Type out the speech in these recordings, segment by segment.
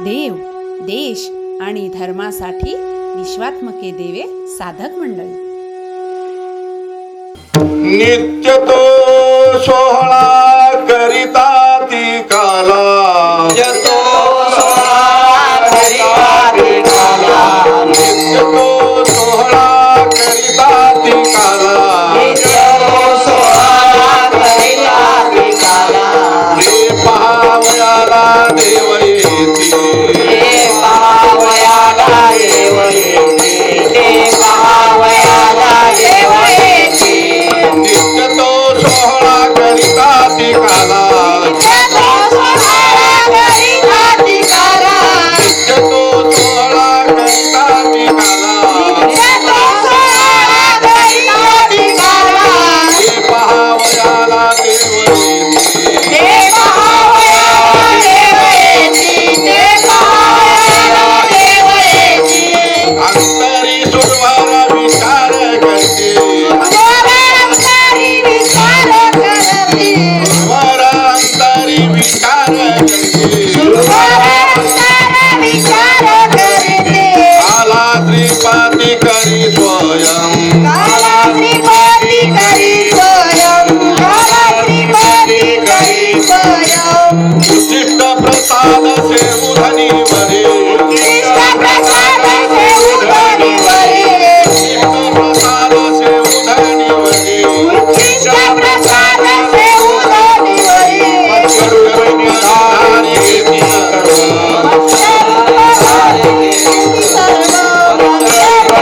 देव, देश आणि धर्मासाठी विश्वात्मके देवे साधक मंडळी. नित्य तो सोहळा करिता ती काला, नित्य तो सोहळा करिता ती काला, नित्य तो सोहळा करिता ती काला, नित्य तो सोहळा करिता ती काला. हे पहावयाला देव येती, हे पहावयाला देव येती, हे पहावयाला देव येती. नित्य तो सोहळा करिता ती काला, नित्य तो सोहळा करिता ती काला, नित्य तो सोहळा करिता ती काला, नित्य तो सोहळा करिता ती काला. हे पहावयाला देव येती, हे पहावयाला देव येती, हे पहावयाला देव येती. अंतरी सुरवार विचार करते, अंतरी विचार करते, वर अंतरी विचार करते, अंतरी विचार करते. आला त्रिपाठी करी स्वयं, काला त्रिपाठी करी स्वयं, काला त्रिपाठी करी स्वयं. उचिष्ट प्रसाद सेवु धनी वरे, कृष्ण प्रसाद सेवु धनी वरे, उचिष्ट प्रसाद सेवु धनी वरे, कृष्ण प्रसाद सेवु धनी वरे. सर्वधारी घेती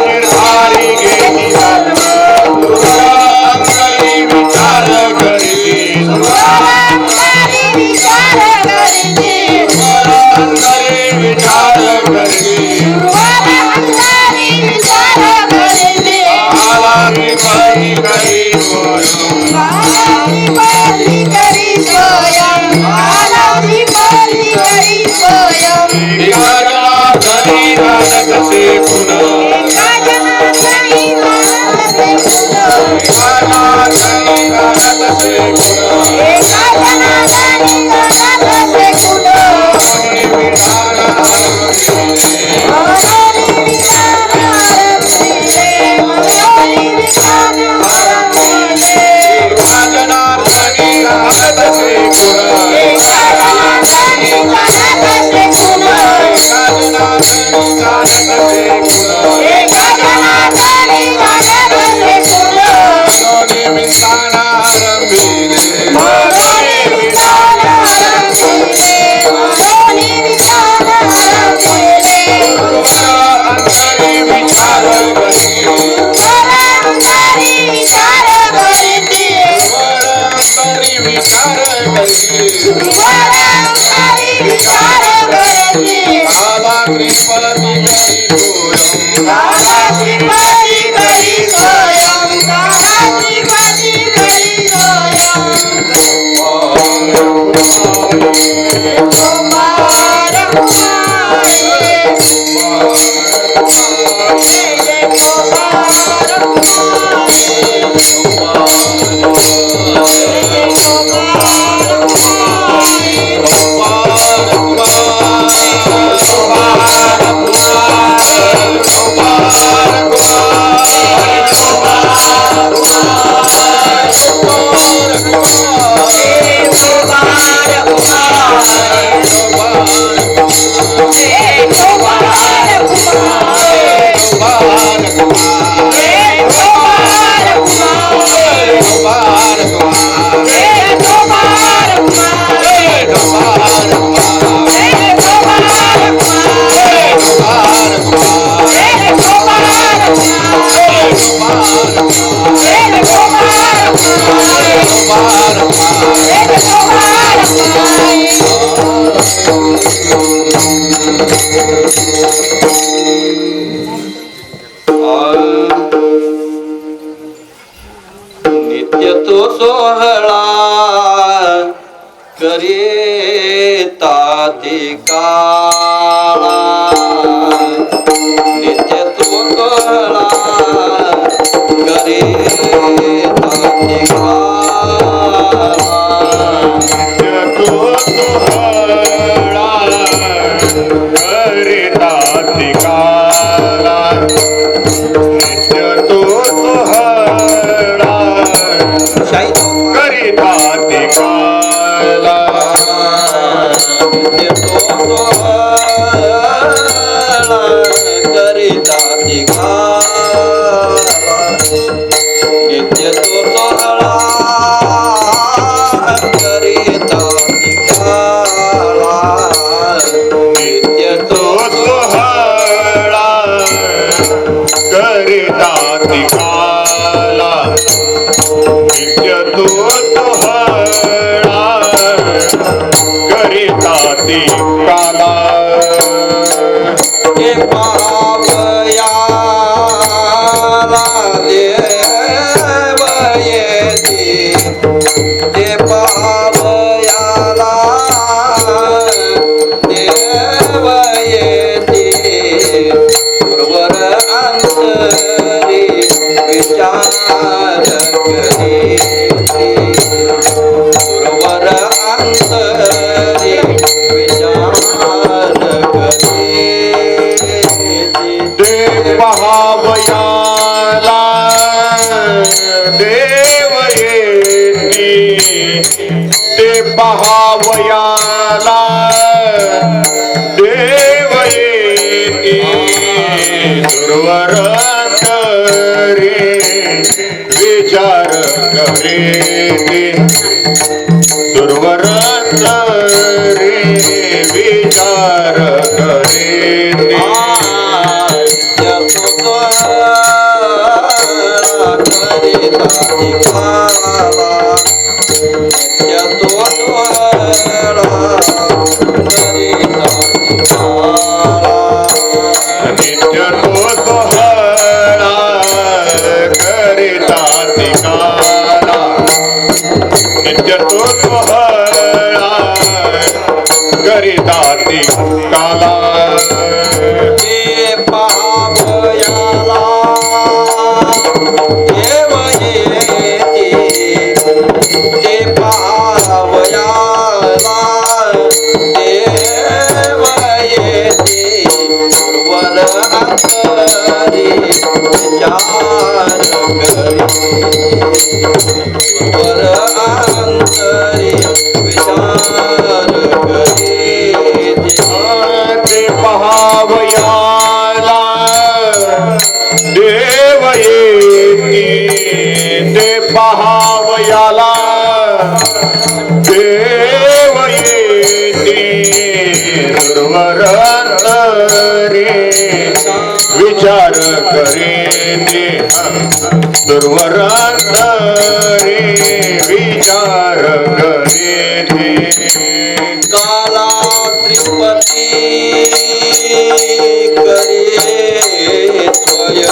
निर्धारी घेती अंतरी विचार करते, अंतरी विचार करते, आला त्रिपाठी करी स्वयं, एका जनार्दनी नानक से पुनः, एका जनार्दनी नानक से पुनः, अपने विधान एका जनार्दनी नानक से पुनः, एका जनार्दनी नानक से पुनः, निमित्तान आरंभिले, अंतरी विचार करते, अंतरी विचार करते, आला त्रिपाठी करी स्वयं, नित्य तो सोहळा करिता ती काला, नित्य तो सोहळा करिता ती काला. तो सोहळा करिता ती काला नित्य तो सोहळा करिता ती काला नित्य तो सोहळा करिता ती काला नित्य तो सोहळा करिता ती काला पहावयाला देव येती ते पहावयाला देव येती दुर्वर अंतरे विचार करेती दुर्वर अंतरे विचार करेती नित्य तो सोहळा करिता ती काला नित्य तो सोहळा करिता ती काला ते पहावयाला देव येती ते पहावयाला देव येती दुर्वर अंतरे विचार करेती दुर्वर अंतरे विचार करेती काला त्रिपती करे स्वय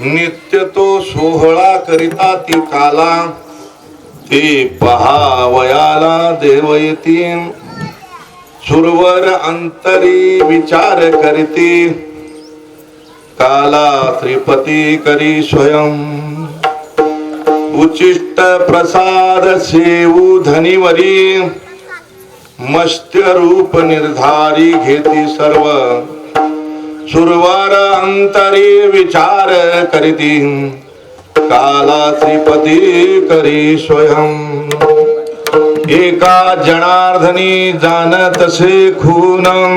नित्य तो सोहळा करिता ती काला, ते पहावयाला देव येतील. सुरवर अंतरी विचार करीती, काला त्रिपती करी स्वयं. उचिष्ट प्रसाद सेवू धनिवरी, मस्त्य रूप निर्धारी घेती सर्व. सुरवर अंतरी विचार करीती, काला त्रिपती करी स्वयं. एका जनार्दनी जानतसे खूनम,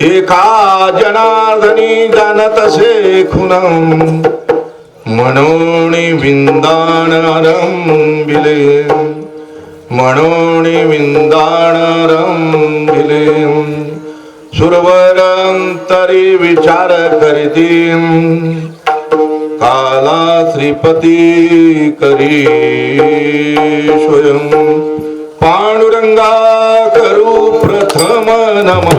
एका जनार्दनी जानतसे खूनम. म्हणून विंदाण आरंभिले, म्हणून विंदाण आरंभिले. सुरवर अंतरी विचार करीती, काला श्रीपती करी स्वयं. पांडुरंगा करू प्रथम नमन,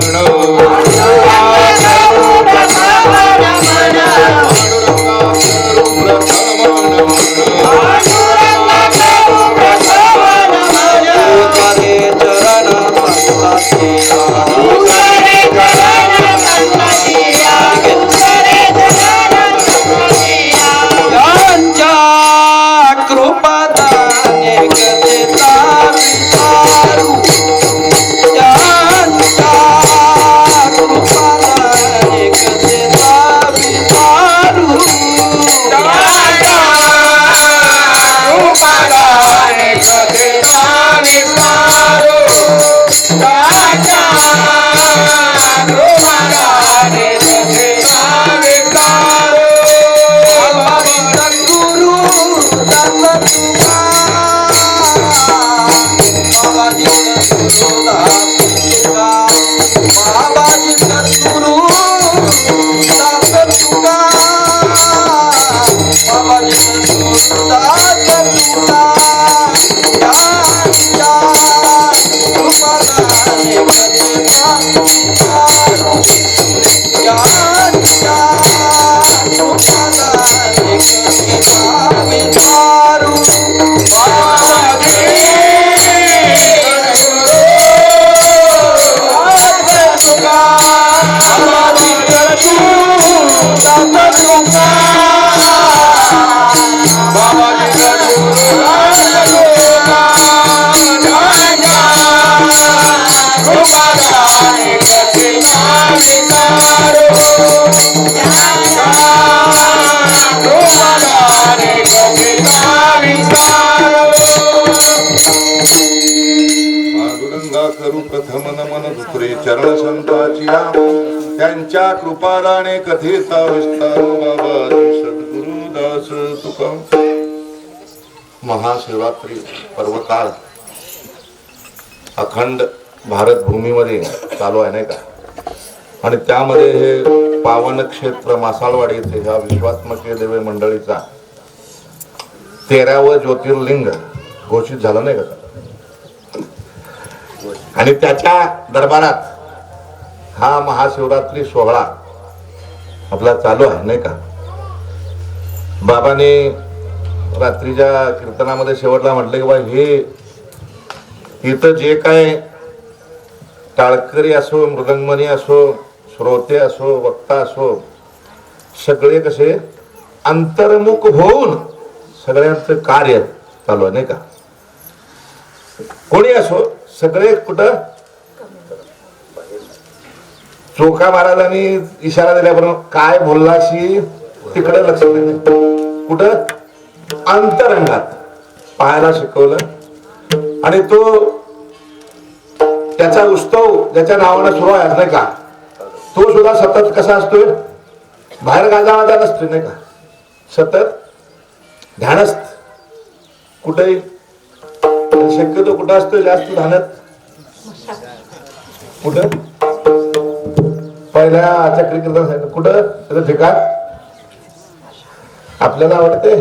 पांडुरंगा करू प्रथम नमन. चरण संतांच्या त्यांच्या कृपादाने कथेचा विस्तार बाबाजी सद्गुरुदास तुका. महाशिवरात्री पर्वकाळ अखंड भारत भूमीमध्ये चालू आहे नाही का. आणि त्यामध्ये हे पावन क्षेत्र मासाळवाडी येथे ह्या विश्वात्मकीय देवी मंडळीचा 13वं ज्योतिर्लिंग घोषित झालं नाही का. आणि त्याच्या दरबारात हा महाशिवरात्री सोहळा आपला चालू आहे नाही का. बाबांनी रात्रीच्या कीर्तनामध्ये शेवटला म्हटलं की बा हे इथं जे काय टाळकरी असो, मृदंगमणी असो, श्रोते असो, वक्ता असो, सगळे कसे अंतर्मुख होऊन सगळ्यांचं कार्य चालू आहे नाही का. कोणी असो सगळे कुठं चोखा महाराजांनी इशारा दिल्याबरोबर काय बोललाशी तिकडे लक्ष देणे, कुठं अंतरंगात पाहायला शिकवलं. आणि तो त्याचा उत्सव ज्याच्या नावानं सुरू आहे नाही का, तो सुद्धा सतत कसा असतोय, बाहेर गाजावाजा नसतोय नाही का, सतत ध्यानस्थ. कुठेही शक्यतो कुठं असतोय जास्त ध्यानात, कुठं पहिल्या चक्री कीर्तन सांगितलं. कुठं त्याचं ठिकाण आपल्याला आवडते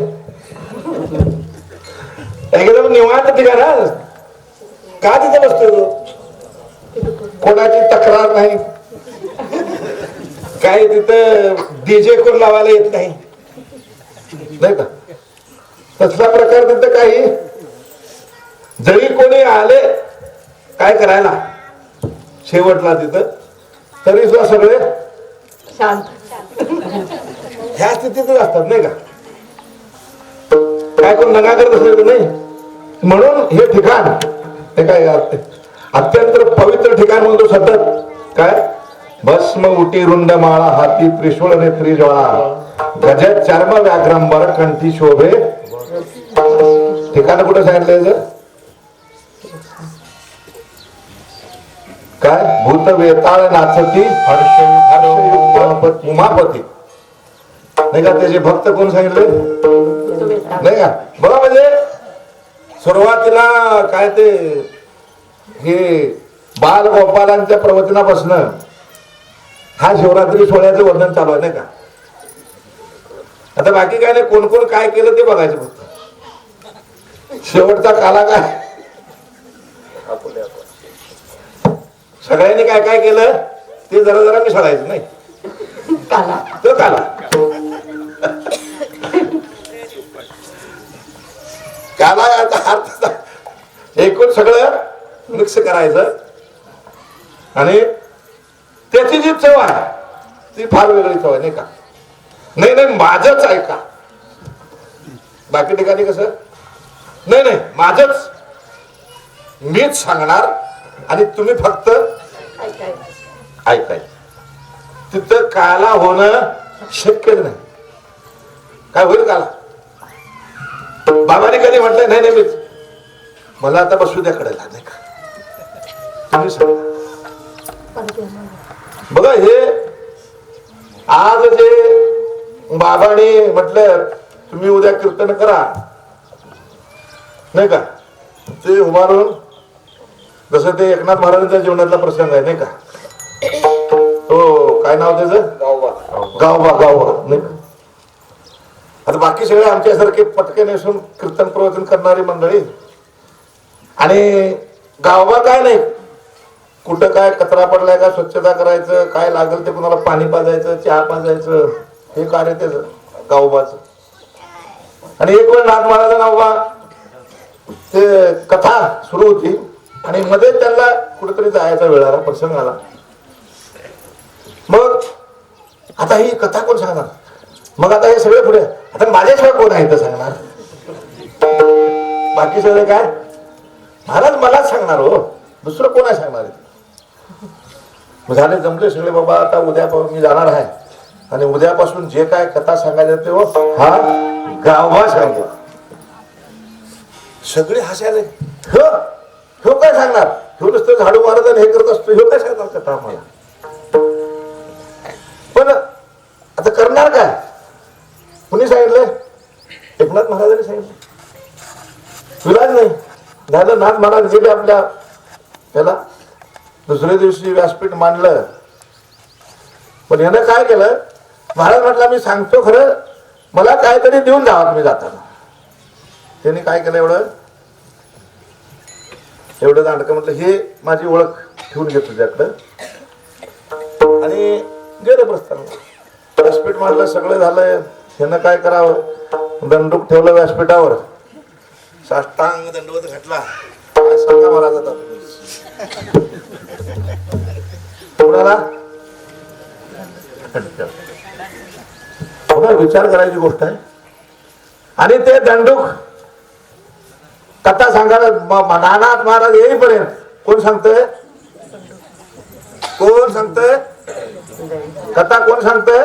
एकदम निवांत ठिकाण हा. का तिथे बसतो तो? कोणाची तक्रार नाही, काय तिथं डीजे कोण लावायला येत नाही, नाही का? तसला प्रकार तिथं काही. जरी कोणी आले काय करायला शेवटला तिथं, तरी सुद्धा सगळे शांत. ह्या स्थितीतच असतात, नाही का? काय कोण नका करत असेल नाही. म्हणून हे ठिकाण हे काय अत्यंत पवित्र ठिकाण म्हणतो सतत. काय भस्म उटी रुंड माळा हाती त्रिशूळ नेत्री ज्वाळा गजत चर्म व्याघ्रंबर कंठी शोभे. ठिकाण कुठं सांगितलंय? काय भूत वेताळ नाचती हर्षयुक्त उमापती, नाही का? त्याचे भक्त कोण सांगितले, नाही का? बघा म्हणजे सुरुवातीला काय ते हे बाल गोपालांच्या प्रवचनापासून हा शिवरात्री सोहळ्याचं वर्णन चालू आहे, नाही का? आता बाकी काय नाही, कोण कोण काय केलं ते बघायचं फक्त. शेवटचा काला काय सगळ्यांनी काय काय केलं ते जरा जरा मिसळायचं, नाही काला तो काला. काला याचा एकूण सगळं मिक्स करायचं आणि त्याची जी चव आहे ती फार वेगळी चव आहे, नाही का? नाही नाही माझच ऐका. बाकी ठिकाणी कसं नाही नाही माझच मीच सांगणार आणि तुम्ही फक्त ऐकाय. तिथं काला होणं शक्य नाही. काय होईल काला? बाबाने कधी म्हटलं नाही नाही मीच, मला आता बसू द्या कडेला, नाही का? तुम्ही सांगा. बघा हे आज जे बाबाने म्हटलं तुम्ही उद्या कीर्तन करा, नाही का? ते उभारून जसं ते एकनाथ महाराजांच्या जीवनातला प्रसंग आहे, नाही का? तो काय नाव त्याचं, गावबा, नाही का? आता बाकी सगळे आमच्यासारखे पटके नेसून कीर्तन प्रवचन करणारी मंडळी आणि गावबा काय नाही, कुठं काय कचरा पडलाय का स्वच्छता करायचं, काय लागेल ते कुणाला पाणी पाजायचं, चहा पाजायचं, हे कार्य त्याचं गावबाचं. आणि एक वेळ नाथ महाराज नावबा ते कथा सुरू होती आणि मध्ये त्यांना कुठेतरी जायचा वेळ आला, प्रसंग आला. मग आता ही कथा कोण सांगणार? मग आता हे सगळे पुढे आता माझ्याशिवाय कोण आहे तर सांगणार? बाकी सगळे काय महाराज मलाच सांगणार हो, दुसरं कोण आहे सांगणार? झाले जमले सगळे बाबा, आता उद्या मी जाणार आहे आणि उद्यापासून जे काय कथा सांगायचं ते हो हा गावभा सांगतो. सगळे हसायले, हो काय सांगणार? ह्यो नुसतं झाडू मारत आणि हे करत असतो, ह्यो काय सांगणार कथा मला? पण आता करणार काय? कुणी सांगितलंय? एकनाथ महाराजांनी सांगितलं. विलाज नाही झालं. नाथ महाराज गेले आपल्या त्याला, दुसऱ्या दिवशी व्यासपीठ मांडलं. पण यानं काय केलं, महाराज म्हटलं मी सांगतो खरं, मला काहीतरी देऊन जावा तुम्ही जाताना. त्यांनी काय केलं, एवढं दांडकं म्हटलं हे माझी ओळख ठेवून घे तुझ्याकडं आणि गेलं प्रस्थान. व्यासपीठ मांडलं, सगळं झालंय. ह्यानं काय करावं, दंडूक ठेवलं व्यासपीठावर, साष्टांग दंडवत घातला. काय सांगा महाराज आता कोणाला विचार करायची गोष्ट आहे. आणि ते दंडूक कथा सांगायला नाथ महाराज येईपर्यंत कोण सांगतोय, कोण सांगतोय कथा, कोण सांगतोय?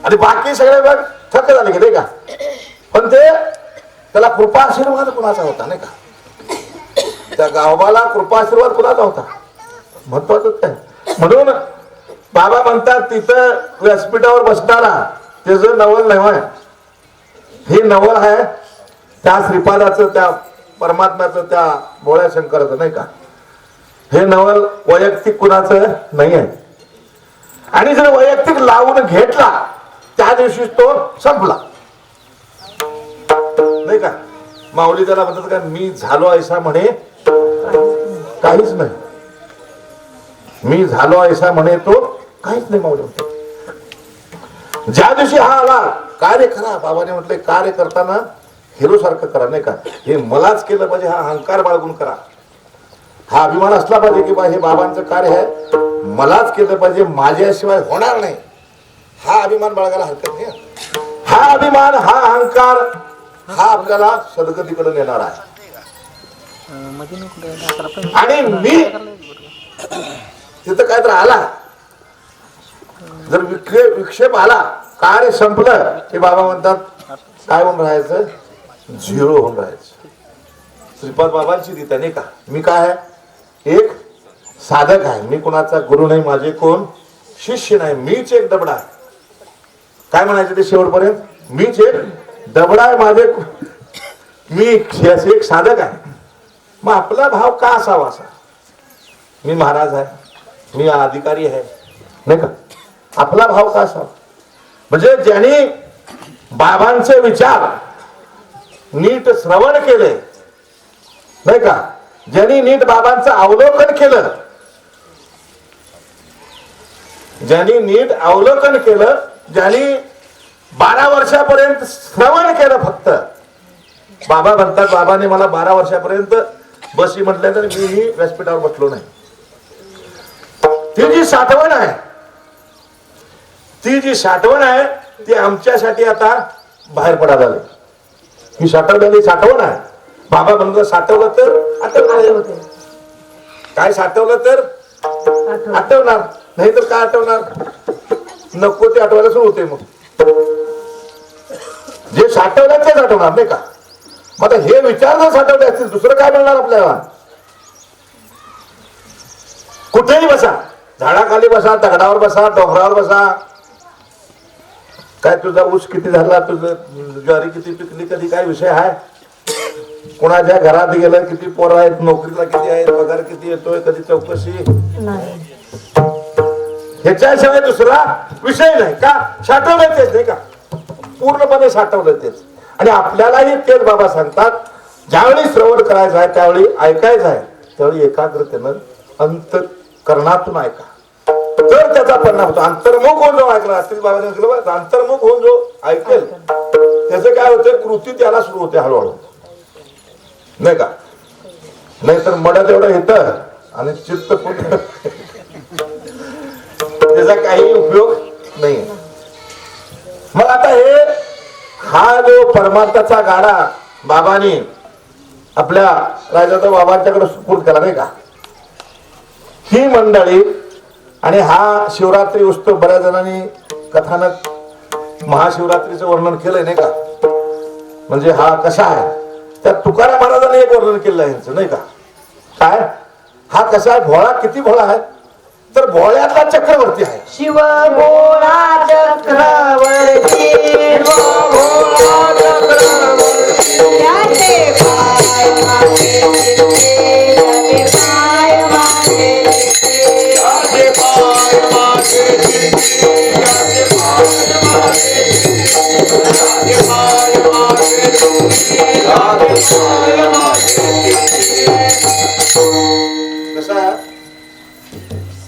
आणि बाकी सगळे बघ थक्क झाले की नाही का? पण ते त्याला कृपा आशीर्वाद कुणाचा होता, नाही का? त्या गावाला कृपा आशीर्वाद कुणाचा होता महत्वाचं काय. म्हणून बाबा म्हणतात तिथं व्यासपीठावर बसणारा त्याचं नवल नाही, हे नवल आहे त्या श्रीपादाचं, त्या परमात्म्याचं त्या भोळ्या शंकराचं नाही का. हे नवल वैयक्तिक कुणाचं नाही आहे. आणि जर वैयक्तिक लावून घेतला त्या दिवशी तो संपला नाही का. माऊली त्याला म्हणतात का, मी झालो ऐसा म्हणे काहीच नाही. मी झालो ऐसा म्हणे तो काहीच नाही. माऊली म्हणतात ज्या दिवशी हा आला कार्य करा. बाबाने म्हटलंय कार्य करताना हिरो सारखं करा नाही का. हे मलाच केलं पाहिजे हा अहंकार बाळगून करा. हा अभिमान असला पाहिजे की बा हे बाबांचं कार्य आहे, मलाच केलं पाहिजे, माझ्याशिवाय होणार नाही. हा अभिमान बाळगायला हरकत नाही. हा अभिमान हा अहंकार हा आपल्याला सद्गतीकडे नेणार आहे. आणि मी तिथं काय तर आला, जर विक्षेप आला, कार्य संपलं की बाबा म्हणतात काय होऊन राहायचं, झिरो होऊन राहायचं. श्रीपाद बाबांची रीत आहे नाही का. मी काय आहे, एक साधक आहे. मी कोणाचा गुरु नाही, माझे कोण शिष्य नाही, मीच एक दबडा आहे. काय म्हणायचं ते शेवटपर्यंत, मीच एक दबडा आहे, माझे मी एक साधक आहे. मग आपला भाव का असावा असा, मी महाराज आहे, मी अधिकारी आहे नाही का. आपला भाव का असावा म्हणजे ज्यांनी बाबांचे विचार नीट श्रवण केले नाही का, ज्यांनी नीट बाबांचं अवलोकन केलं, ज्यांनी नीट अवलोकन केलं, ज्यांनी 12 वर्षापर्यंत श्रवण केलं फक्त. बाबा म्हणतात, बाबाने मला 12 वर्षापर्यंत बसी म्हटल्यानंतर मीही व्यासपीठावर बसलो नाही. ती जी साठवण आहे, ती जी साठवण आहे ती आमच्यासाठी आता बाहेर पडायला लागली. ही साठवलेली साठवण आहे. बाबा म्हणलं साठवलं तर आठवणार, काय साठवलं तर आठवणार, नाही तर काय आठवणार, नको ते आठवायला सुरू होते. मग जे साठवलं तेच आठवणार नाही का. मग हे विचार जर साठवले असतील दुसरं काय मिळणार आपल्याला. कुठेही बसा, झाडाखाली बसा, दगडावर बसा, डोंगरावर बसा, काय तुझा ऊस किती झाला, तुझं ज्वारी किती पिकली, कधी काय विषय आहे, कुणाच्या घरात गेलं, किती पोरं आहेत, नोकरीला किती आहेत, पगार किती येतोय, कधी चौकशी, ह्याच्याशिवाय दुसरा विषय नाही का. साठवलं तेच नाही का, पूर्णपणे साठवलं तेच. आणि आपल्यालाही तेच बाबा सांगतात, ज्यावेळी श्रवण करायचं आहे, त्यावेळी ऐकायचं आहे, त्यावेळी एकाग्रतेनं अंतःकरणातून ऐका, तर त्याचा परिणाम होतो. अंतर्मुख होऊन जो ऐकला, असतील बाबाने म्हटलं, अंतर्मुख होऊन जो ऐकेल त्याचं काय होतं, कृती त्याला सुरू होते हळूहळू नाही का. नाहीतर मडत एवढं येतं आणि चित्त पूर्ण त्याचा काही उपयोग नाही. मग आता हे हा जो परमार्थाचा गाडा बाबांनी आपल्या राजाचा बाबांच्याकडे सुपूर्द केला नाही का, ही मंडळी. आणि हा शिवरात्री उत्सव बऱ्याच जणांनी कथानक महाशिवरात्रीचं वर्णन केलंय नाही का. म्हणजे हा कसा आहे, त्या तुकाराम महाराजांनी एक वर्णन केलं आहे यांचं नाही का. काय हा कसा आहे, भोळा किती भोळा आहे, तर भोळ्यातला चक्रवर्ती आहे. शिव भोळा चक्रवर्ती, त्याचे पाय मागे दिसते, त्याचे पाय मागे दिसते, त्याचे पाय मागे दिसते, त्याचे पाय मागे दिसते, त्याचे पाय मागे दिसते, त्याचे पाय मागे दिसते. कसा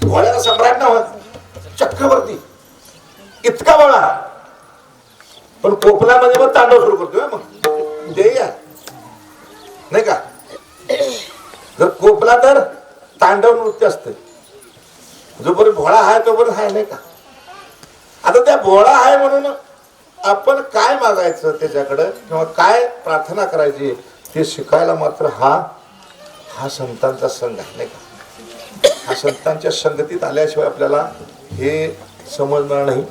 भोळ्याला सम्राट ना चक्रवर्ती इतका भोळा, पण कोकणामध्ये मग तांडव सुरू करतोय. मग ते या नाही का, जर कोपला तर तांडव नृत्य असते. जोपर्यंत भोळा आहे तोपर्यंत आहे नाही का. आता त्या भोळा आहे म्हणून आपण काय मागायचं त्याच्याकडे किंवा काय प्रार्थना करायची ते शिकायला मात्र हा संतांचा संघ आहे नाही का. हा संतांच्या संगतीत आल्याशिवाय आपल्याला हे समजणार नाही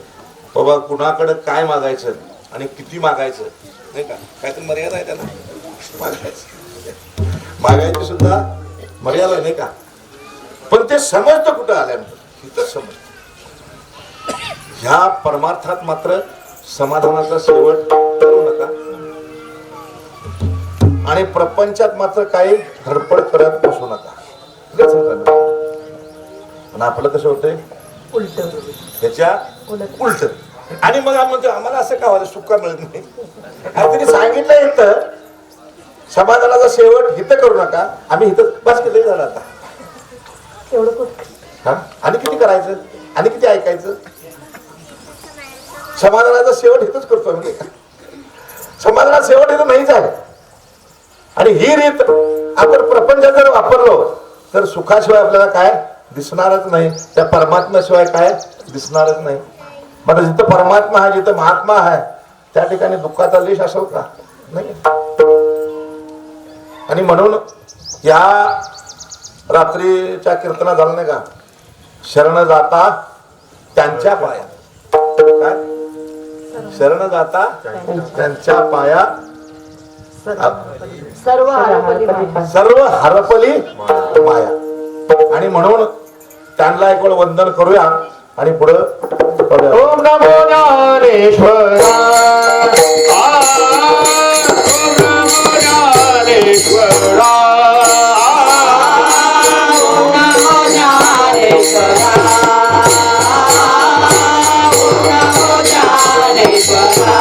बाबा कुणाकडे काय मागायचं आणि किती मागायचं नाही का. काहीतरी मर्यादा आहे त्याला, मागायची सुद्धा मर्यादा नाही का. पण ते समजतं कुठं आल्यानंतर, इथंच समजतं. ह्या परमार्थात मात्र समाधानाचा शेवट करू नका. आणि प्रपंचात मात्र काही धडपड करत बसू नका. पण आपलं कसं होतंय उलट त्याच्या उलट. आणि मग आम्हाला असं का व्हायला सुख का मिळत नाही. आणि तिने सांगितलं इथं समाधानाचा शेवट हित करू नका. आम्ही हित बस केलं झालं आता. एवढं हा आणि किती करायचं आणि किती ऐकायचं. समाधानाचा शेवट हितच करतो आम्ही. समाधानाचा शेवट हित नाही झालं. आणि ही रीत आपण प्रपंचात जर वापरलो तर सुखाशिवाय आपल्याला काय दिसणारच नाही. त्या परमात्म्याशिवाय काय दिसणारच नाही. मग जिथं परमात्मा आहे जिथं महात्मा आहे त्या ठिकाणी दुःखाचा लेश असेल का नाही. आणि म्हणून या रात्रीच्या कीर्तना झालं नाही का शरण जाता त्यांच्या पाया. काय शरण जाता त्यांच्या पाया सर्व हरपली माया. आणि म्हणून त्यांना एक वेळ वंदन करूया आणि पुढे ओम नमो ज्ञानेश्वरा. ओम नमो ज्ञानेश्वरा. ओम नमो ज्ञानेश्वरा. ओम नमो ज्ञानेश्वरा.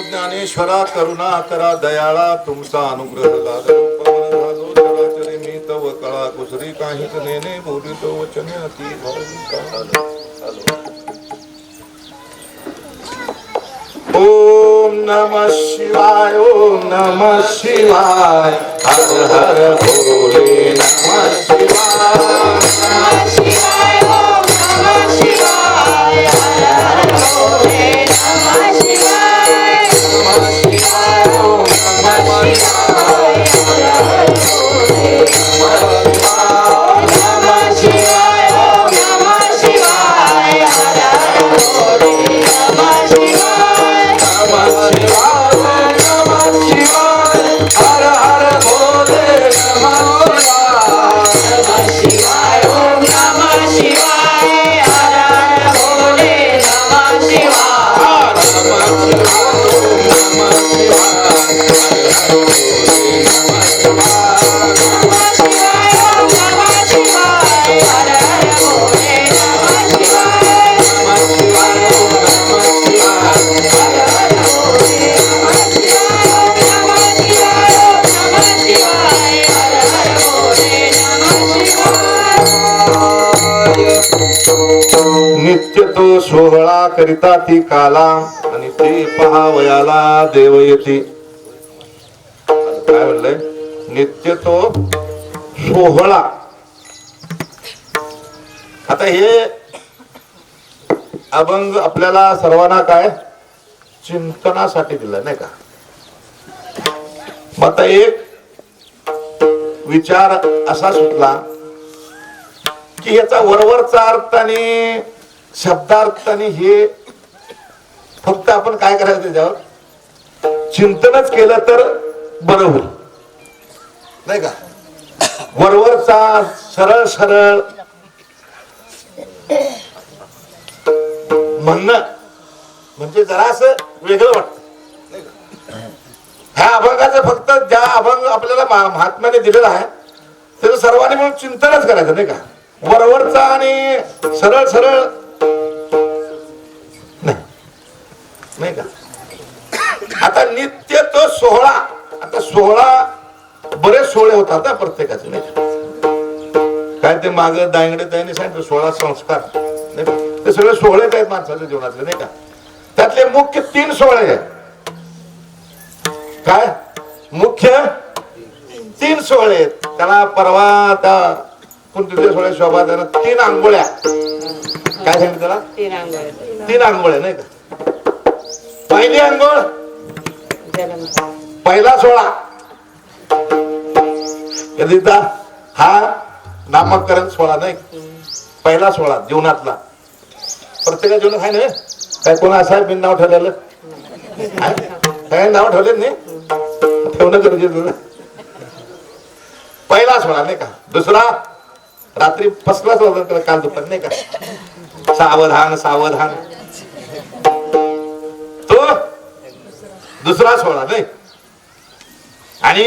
ज्ञानेश्वरा करुणा करा दयाळा तुमचा अनुग्रह लादलो पवन झालो चराचरे मी तव कळा कुसरी काहीच नेने बोलितो वचने अति भावी. ओम नमः शिवाय ओम नमः शिवाय हर हर भोले नमः शिवाय. शिवाय ओम नमः शिवाय. हर हर भोले नमः शिवाय. शिवाय ओम नमः शिवाय. हर हर भोले नमः शिवाय. ओम नमः शिवाय. हर हर भोले नमः शिवाय. नमः शिवाय नमः शिवाय हर हर भोले नमः शिवाय. शिवाय ओम नमः शिवाय. हर हर भोले नमः शिवाय. शिवाय ओम नमः शिवाय. हर हर भोले नमः शिवाय. शिवाय ओम नमः शिवाय. हर हर भोले नमः शिवाय. ओम नमः शिवाय. ओम नमः शिवाय. हर हर भोले नमः शिवाय. नित्य तो सोहळा करिता ती काला आणि ते पहावयाला देव येते. काय म्हणलंय नित्य तो सोहळा. आता हे अभंग आपल्याला सर्वांना काय चिंतनासाठी दिलं नाही का. मग आता एक विचार असा सुचला की याचा वरवरचा अर्थ आणि शब्दार्थाने हे फक्त आपण काय करायचं त्याच्यावर चिंतनच केलं तर बरं होईल, नाही का? वरवरचा सरळ सरळ म्हणणं म्हणजे जरासं वेगळं वाटतं. ह्या अभंगाचं फक्त ज्या अभंग आपल्याला महात्म्याने दिलेला आहे त्याचं सर्वांनी म्हणून चिंतनच करायचं, नाही का? वरवरचा आणि सरळ सरळ नाही का? आता नित्य तो सोहळा, आता सोहळा बरेच सोहळे होतात ना प्रत्येकाचे, नाही का? काय ते माग दायंगडे त्यांनी सांगितलं 16 संस्कार, नाही का? ते सगळे सोहळेच आहेत माणसाच्या जीवनातले, नाही का? त्यातले मुख्य 3 सोहळे आहेत. काय मुख्य 3 सोहळे आहेत. त्याला परवा त्या कोणत्या सोहळे शोभा त्याला 3 आंघोळ्या, काय सांगितलं त्याला? 3 आंघोळ्या, नाही का? पहिली आंघोळ पहिला सोहळा कधीचा हा नामकरण सोहळा, नाही? पहिला सोहळा जीवनातला. प्रत्येका जीवनात आहे ना? काय कोण असा बिन नाव ठेवलेलं काय नाव ठेवले नाही? ठेवणं गरजेचं. पहिला सोहळा, नाही का? दुसरा रात्री फसलाच होता काल दुपार, नाही का? सावधान सावधान, तो दुसरा सोहळा, नाही? आणि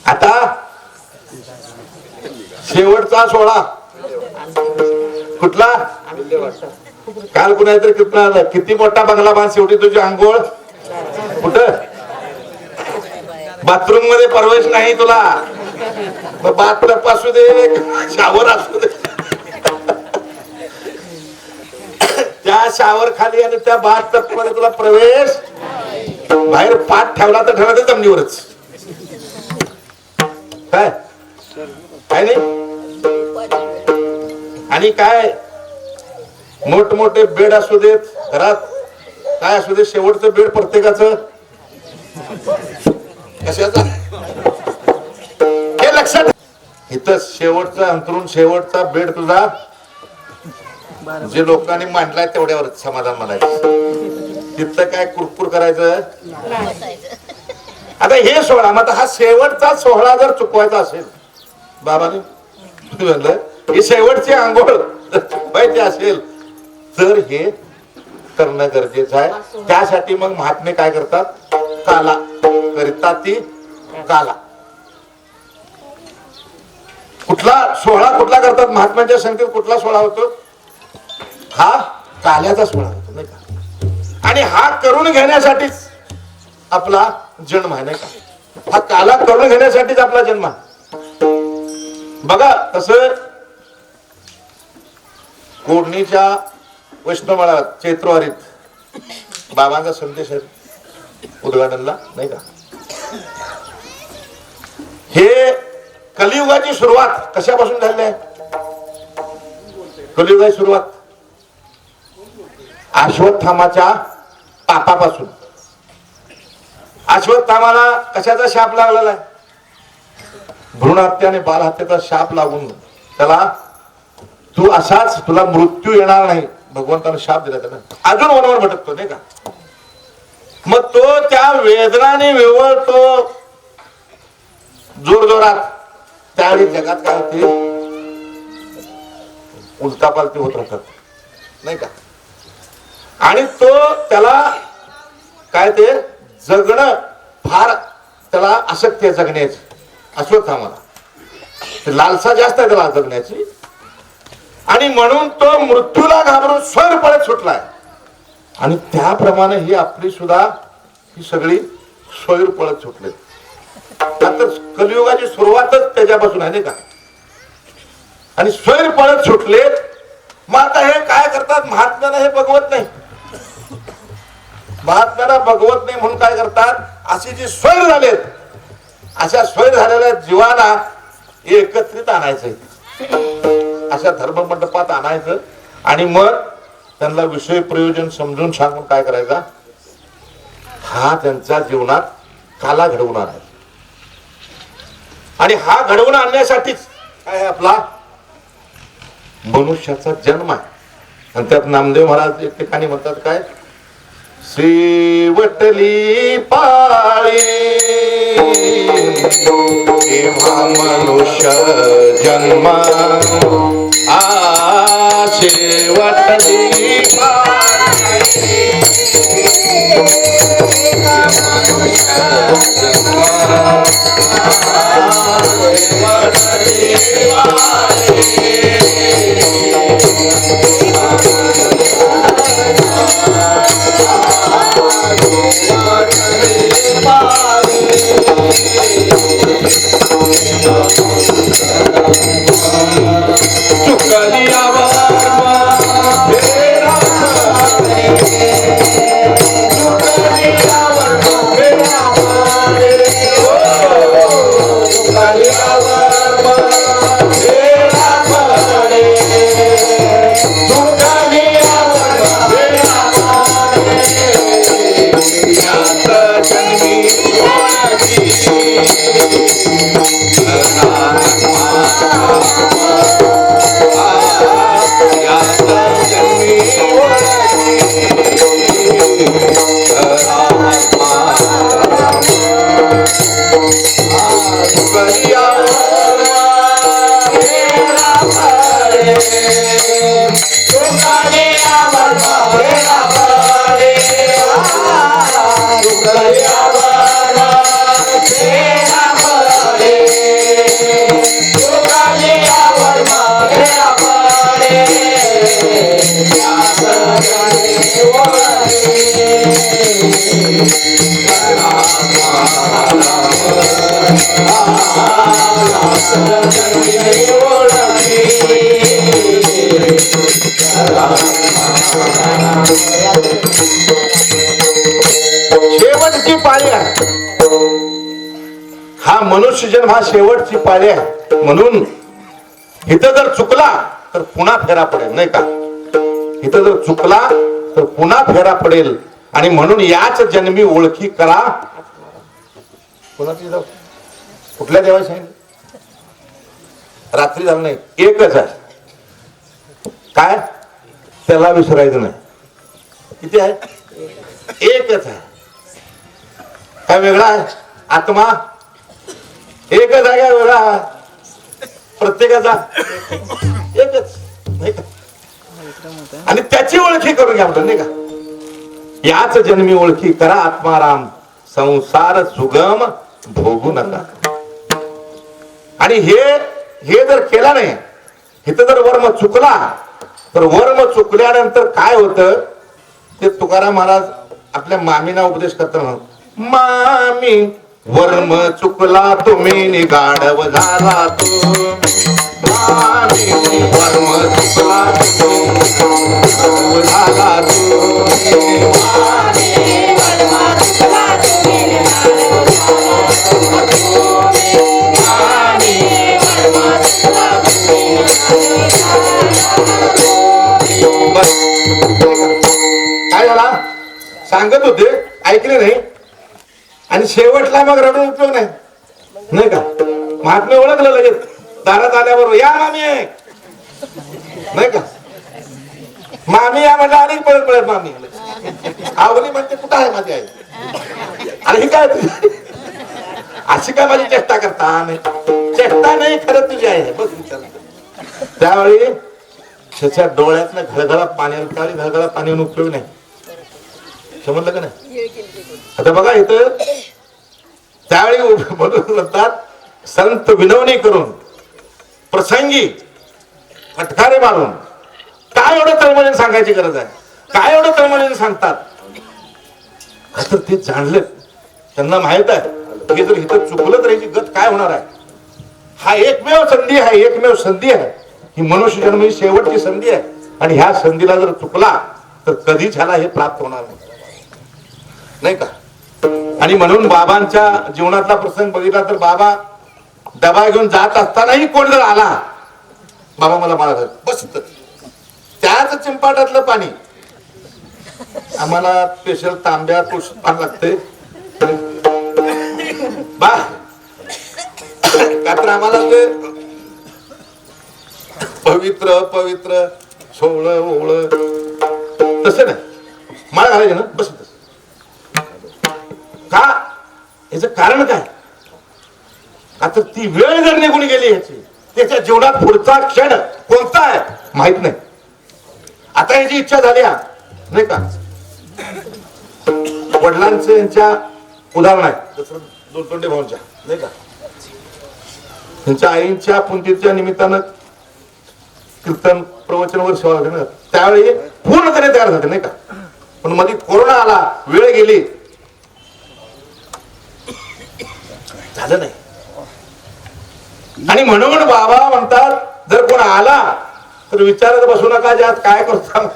आता शेवटचा सोहळा कुठला? काल कुणातरी किती मोठा बंगला बांध, शेवटी तुझी आंघोळ कुठं? बाथरूम मध्ये प्रवेश नाही तुला, मग बाथटब असू दे, शावर असू दे, त्या शावर खाली आणि त्या बाथटब मध्ये तुला प्रवेश. बाहेर पाठ ठेवला तर ठेवला तर जमिनीवरच, काय काय नाही. आणि काय मोठमोठे बेड असू देत घरात, काय असू दे, शेवटचं बेड प्रत्येकाचं कशाचा हे लक्षात. इथं शेवटचा अंतरून शेवटचा बेड तुझा जे लोकांनी मांडलाय तेवढ्यावरच समाधान मानायचं. तिथं काय कुरकुर करायचं. आता हे सोहळा, मग हा शेवटचा सोहळा जर चुकवायचा असेल, बाबाने म्हणलं ही शेवटची आंघोळ जर चुकवायची असेल तर हे करणं गरजेचं आहे. त्यासाठी मग महात्मे काय करतात? काला करतात, ती काला. कुठला सोहळा कुठला करतात महात्म्यांच्या संगतीत? कुठला सोहळा होतो? हा काल्याचा सोहळा होतो, नाही का? आणि हा करून घेण्यासाठीच आपला जन्म आहे, नाही का? हा काला करून घेण्यासाठीच आपला जन्म आहे. बघा तसं कोडणीच्या वैष्णवळा चैत्रवारीत बाबांचा संदेश आहे उद्घाटनला, नाही का? हे कलियुगाची सुरुवात कशापासून झाली आहे? कलियुगाची सुरुवात अश्वत्थामाच्या पापापासून. अश्वत्थामाला कशाचा शाप लागलेला आहे? भ्रूण हत्या आणि बालहत्याचा शाप लागून त्याला तू असाच, तुला मृत्यू येणार नाही, भगवंताने शाप दिला त्याला. अजून वनवर भटकतो, नाही का? मग तो त्या वेदनाने विवळतो जोर जोरात. त्यावेळी जगात काय होते? उलटापालटी होत राहतात, नाही का? आणि तो त्याला काय ते जगणं फार त्याला आसक्ती आहे जगण्याची. अश्वत्थामाला लालसा जास्त आहे त्याला जगण्याची, आणि म्हणून तो मृत्यूला घाबरून स्वर पळत सुटलाय. आणि त्याप्रमाणे ही आपली सुद्धा ही सगळी स्वैर पळत सुटले. आता कलियुगाची सुरुवातच त्याच्यापासून आहे, नाही का? आणि स्वैर पळत सुटले. मग आता हे काय करतात? महात्म्याला हे बघवत नाही. महात्म्याला बघवत नाही म्हणून काय करतात? अशी जी स्वैर झालेत, अशा स्वैर झालेल्या जीवाला एकत्रित आणायचं, अशा धर्ममंडपात आणायचं. आणि मग त्यांना विषय प्रयोजन समजून सांगून काय करायचा? हा त्यांच्या जीवनात काला घडवून आणायचा. आणि हा घडवून आणण्यासाठीच काय आपला मनुष्याचा जन्म आहे. आणि त्यात नामदेव महाराज एक ठिकाणी म्हणतात काय, श्रीवटली पाळी केव्हा मनुष्य जन्म शेवटली पाळी शेवटची पाळी आहे. हा मनुष्य जन्म हा शेवटची पाळी आहे. म्हणून इथं जर चुकला तर पुन्हा फेरा पडेल, नाही का? इथं जर चुकला तर पुन्हा फेरा पडेल. आणि म्हणून याच जन्मी ओळखी करा. कोणाची जाऊ? कुठल्या देवाची सांगितलं? रात्री झालं नाही, एकच आहे. काय? त्याला विसरायचं नाही. किती आहे? एकच आहे. काय वेगळा आहे? आत्मा एकच आहे, काय वेगळा आहे? प्रत्येकाचा एकच, नाही का? आणि त्याची ओळखी करून घ्या म्हणतो, नाही का? याच जन्मी ओळखी करा आत्माराम, संसार सुगम भोगू नका. आणि हे जर केला नाही, इथं जर वर्म चुकला तर वर्म चुकल्यानंतर काय होतं ते तुकाराम महाराज आपल्या मामीना उपदेश करताना, मामी वर्म चुकला तुम्ही निगाडव झाला तू, मामी वर्म चुकला तुम्ही झाला तू, काय झाला सांगत होते, ऐकले नाही. आणि शेवटला मग रडून उपयोग नाही, नाही का? महात्मे ओळखलं लगेच दारात आल्याबरोबर, या मामी, नाही का? मामी या म्हणजे अनेक पळत पळत मामी आवली म्हणते, कुठं आहे माझी आई? आणि ही काय अशी काय माझी चेष्टा करता? नाही, चेष्टा नाही, खरं तुझी आहे. बस विचार. त्यावेळी त्याच्या डोळ्यातनं घळघळा पाणी, त्यावेळी घळघळा पाणी उपयोग नाही. समजलं का नाही? आता बघा इथं त्यावेळी म्हणतात, संत विनवणी करून प्रसंगी फटकारे मारून. काय एवढं तळमळीने सांगायची गरज आहे? काय एवढं तळमळीने सांगतात? तर ते जाणले, त्यांना माहित आहे की जर इथं चुकलं तर याची गत काय होणार आहे. हा एकमेव संधी आहे, एकमेव संधी आहे. ही मनुष्य जन्म ही शेवटची संधी आहे. आणि ह्या संधीला जर चुकला तर कधीच ह्याला हे प्राप्त होणार नाही का? आणि म्हणून बाबांच्या जीवनातला प्रसंग बघितला तर बाबा डबा घेऊन जात असतानाही कोण जर आला, बाबा मला माळा बस, त्याच चिंपाटातलं पाणी आम्हाला स्पेशल तांब्या तुळशी पान लागते बा, का तर आम्हाला ते पवित्र पवित्र सोहळ ओवळ तसं नाही, माळ घालायचे ना बस तसं. का? याच कारण काय? आता ती वेळ जर निघून गेली ह्याची, त्याच्या जीवनात पुढचा क्षण कोणता आहे माहित नाही. आता याची इच्छा झाली नाही का, वडिलांचं यांच्या उदाहरण आहे जसं दोलतोंडे भाऊंच्या नाही का, त्यांच्या आईंच्या पुंतीच्या निमित्तानं कीर्तन प्रवचनावर सेवा होते ना, त्यावेळी पूर्णपणे तयार झाले नाही का. पण मध्ये कोरोना आला, वेळ गेली, झालं नाही. आणि म्हणून बाबा म्हणतात जर कोण आला तर विचारत बसू नका, ज्यात काय करता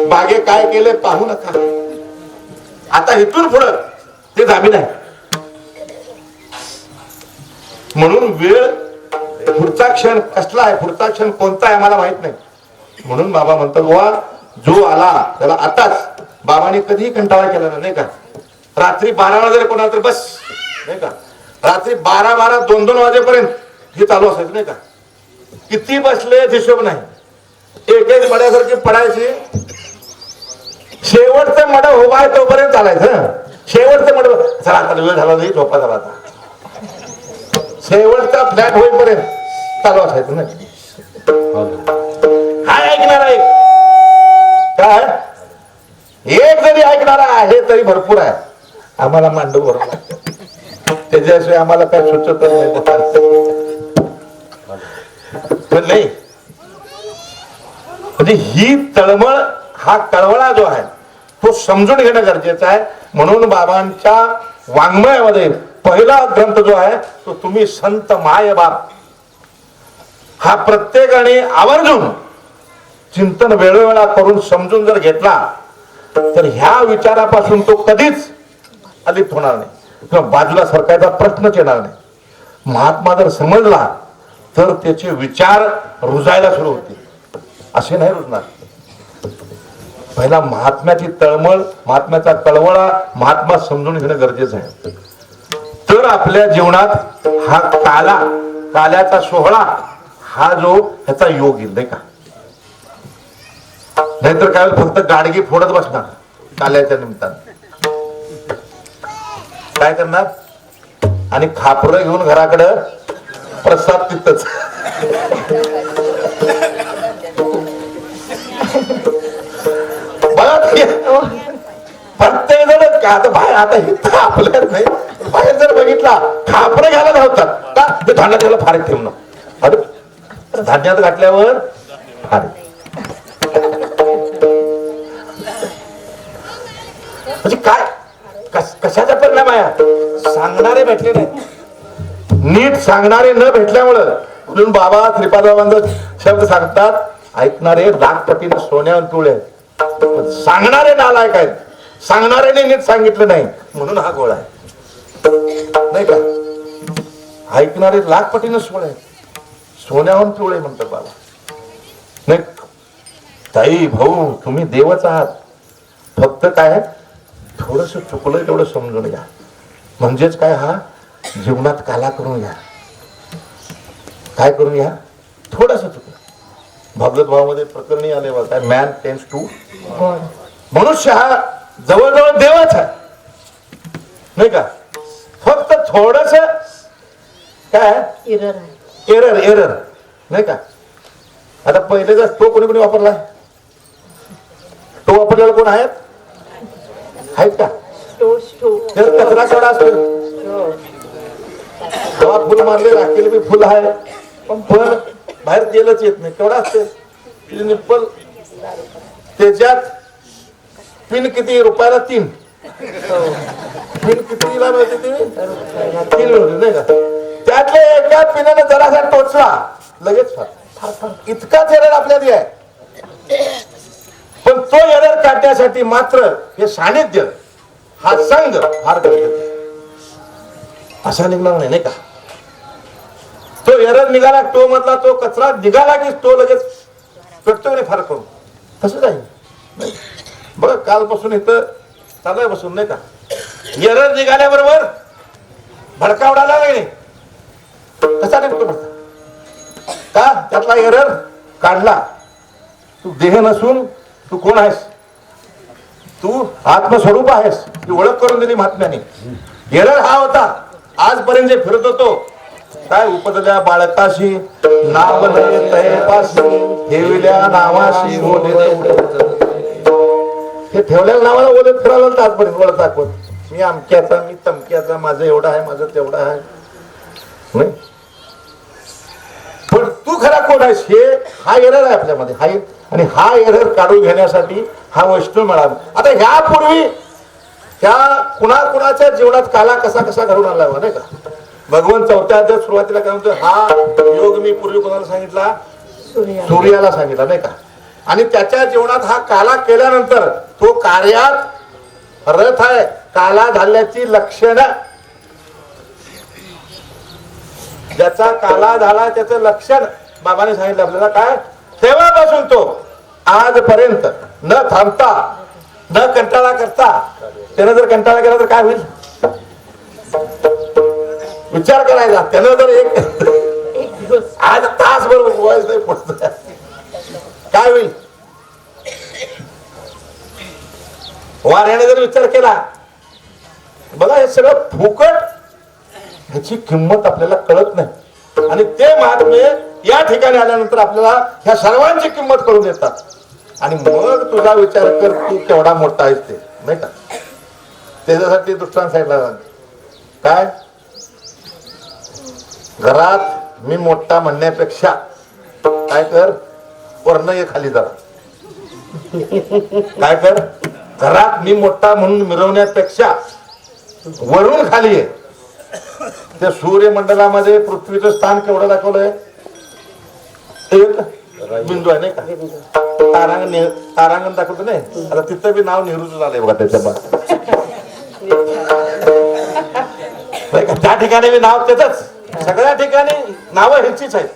बागे काय केले पाहू नका. आता इथून पुढं ते जामीन आहे. म्हणून वेळ पुढचा क्षण कसला आहे, पुढचा क्षण कोणता आहे मला माहित नाही. म्हणून बाबा म्हणतात वा जो आला त्याला आताच. बाबांनी कधीही कंटाळा केला नाही का. रात्री 12ला जर कोणाला तर बस नाही का, रात्री 12 2 वाजेपर्यंत हे चालू असायचं नाही का. किती बसले हिशोब नाही, एक एक मड्यासारखी पडायची. शेवटचं मड उभा आहे तोपर्यंत चालायचं. शेवटचं मड चला आता वेळ झाला नाही, झोपा झाला आता. शेवटचा फ्लॅट होईपर्यंत चालू असायचं ना. हाय ऐकणार आहे काय, एक जरी ऐकणारा आहे तरी भरपूर आहे. आम्हाला मांडव भरपूर आहे, त्याच्याशिवाय आम्हाला काय सुचत नाही. म्हणजे ही तळमळ, हा कळवळा जो आहे तो समजून घेणं गरजेचं आहे. म्हणून बाबांच्या वाङ्मयामध्ये पहिला ग्रंथ जो आहे तो तुम्ही संत माय बाप हा प्रत्येकाने आवर्जून चिंतन वेळोवेळा करून समजून जर घेतला तर ह्या विचारापासून तो कधीच अलिप्त होणार नाही किंवा बाजूला सरकायचा प्रश्नच येणार नाही. महात्मा जर समजला तर त्याचे विचार रुजायला सुरू होतील, असे नाही रुजणार. पहिला महात्म्याची तळमळ, महात्म्याचा कळवळा, महात्मा समजून घेणं गरजेचं आहे. तर आपल्या जीवनात हा काल्याचा सोहळा हा जो ह्याचा योग येईल नाही का. नाहीतर काय फक्त गाडगी फोडत बसणार काल्याच्या निमित्तानं, काय करणार. आणि खापरं घेऊन घराकडं प्रसाद तिथंच. प्रत्येक जण का आता बाहेर, आता इथं आपल्यात नाही, बाहेर जर बघितला खापरं घ्यायला धावतात का, ते धान्यात त्याला फार ठेवणं. अरे धान्यात घातल्यावर फार म्हणजे काय कशाचा परिणाम आहे. सांगणारे भेटले नाही, नीट सांगणारे न भेटल्यामुळं. म्हणून बाबा श्रीपाद बाबांचा शब्द सांगतात, ऐकणारे लाखपटीने सोन्यावर पिवळे, सांगणारे नालायक आहेत. सांगणाऱ्याने नीट सांगितलं नाही म्हणून हा गोळा आहे नाही का. ऐकणारे लाखपटीने सोने सोन्याहून पिवळे म्हणतात बाबा. नाही ताई भाऊ तुम्ही देवच आहात, फक्त काय थोडस चुकलंय तेवढं समजून घ्या. म्हणजेच काय, हा जीवनात काला करून घ्या. काय करून घ्या, थोडस चुकलं. भागवत भावामध्ये प्रकरणी आले बघा, काय मॅन टेन्स टू गॉड. मनुष्य हा जवळजवळ देवच आहे नाही का. फक्त थोडस काय एरर नाही का. आता पहिलेचा तो कोणी कोणी वापरलाय, तो वापरलेला कोण आहेत का. कचरा केवढा असतो, हवा फुल मारले राखेल बी फुल आहे, पण बाहेर तेलच येत नाही. केवढा असते निप्पल, त्याच्यात पिन किती रुपयाला 3, पिन कितीला मिळते ते 3 मिळते नाही का. त्यातल्या एका पिनाने जरासा टोचला लगेच फार इतकाच एरर आपल्याला आहे. पण तो एरर काढण्यासाठी मात्र हे सानिध्य, हा संघ फार गरजेचा. असा निघणार नाही का. तो एरर निघाला, तो मधला तो कचरा निघाला की तो लगेच प्रत्येकाने फार करू तसंच आहे बघा. कालपासून इथं चालू बसून नाही का, एरर निघाल्याबरोबर भडका उडाला नाही, कसा निघतो भडका का, त्यातला एरर काढला. तू देह नसून तू कोण आहेस? तू आत्मस्वरूप आहेस ही ओळख करून दिली महात्म्याने. येरळ हा होता. आजपर्यंत जे फिरत होतो काय उपजल्या बाळकाशी नाव नये तयपाशी ठेवल्या नावाशी हे ठेवलेल्या नावाला ओळख फिरायला आजपर्यंत ओळख दाखवत. मी अमक्याचा मी तमक्याचा माझं एवढं आहे माझं तेवढं आहे नाही. पण तू खरा कोण आहेस हे हा एरर आहे आपल्यामध्ये हा. आणि हा एरर काढून घेण्यासाठी हा वैष्णव मिळाला. आता ह्यापूर्वी ह्या कुणाकुणाच्या जीवनात काला कसा कसा घडून आला नाही का. भगवान चौथ्या अध्यायात सुरुवातीला काय म्हणतो हा योग मी पूर्वी कोणाला सांगितला? सूर्याला सांगितला नाही का. आणि त्याच्या जीवनात हा काला केल्यानंतर तो कार्यात रथ आहे. काला झाल्याची लक्षणं ज्याचा काला झाला त्याचं लक्षण बाबाने सांगितलं आपल्याला काय. तेव्हापासून तो आजपर्यंत न थांबता न कंटाळा करता. त्यानं जर कंटाळा केला तर काय होईल विचार करायचा. त्यानं जर एक आज तासभर उभवायचं नाही पुढचं काय होईल. वाऱ्याने जर विचार केला बघा हे सगळं फुकट ह्याची किंमत आपल्याला कळत नाही. आणि ते महात्मे या ठिकाणी आल्यानंतर आपल्याला ह्या सर्वांची किंमत करून देतात. आणि मग तुझा विचार कर तू केवढा मोठा आहेस ते नाही का. त्याच्यासाठी दृष्टांत सांगितला काय घरात मी मोठा म्हणण्यापेक्षा काय कर वर्ण ये खाली जरा. काय कर घरात मी मोठा म्हणून मिरवण्यापेक्षा वरून खाली आहे. त्या सूर्यमंडलामध्ये पृथ्वीचं स्थान केवढं दाखवलंय. एक बिंदू आहे नाही का. तारांगण दाखवतो नाही. आता तिथं बी नाव नेहरूच झालंय बघा त्याच्या त्या ठिकाणी बी नाव त्याच. सगळ्या ठिकाणी नावं ह्याचीच आहेत.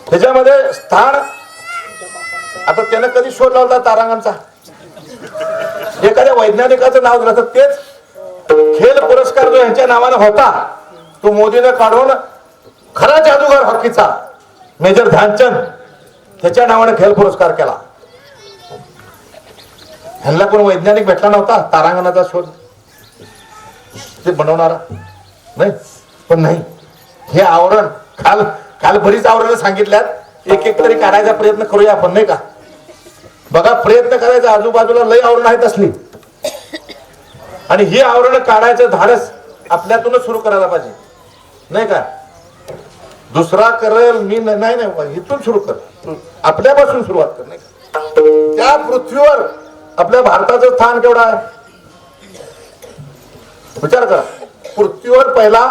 त्याच्यामध्ये स्थान आता त्यानं कधी शोध लावला तारांगणचा. एखाद्या वैज्ञानिकाचं नाव दिलं तर तेच खेल पुरस्कार जो यांच्या नावाने होता तो मोदीने काढून खरा जादूगार हॉकीचा मेजर ध्यानचंद त्याच्या नावाने खेल पुरस्कार केला. ह्यांना कोण वैज्ञानिक भेटला नव्हता तारांगणाचा शोध ते बनवणारा नाही. पण नाही हे आवरण काल बरीच आवरण सांगितल्यात. एक एक तरी काढायचा प्रयत्न करूया आपण नाही का. बघा प्रयत्न करायचा आजूबाजूला लय आवरण आहेत असली. आणि ही आवरण काढायचं धाडस आपल्यातूनच सुरू करायला पाहिजे नाही का. दुसरा करेल मी नाही इथून सुरू कर. आपल्यापासून सुरुवात कर नाही का. त्या पृथ्वीवर आपल्या भारताचं स्थान केवढं आहे विचार करा. पृथ्वीवर पहिला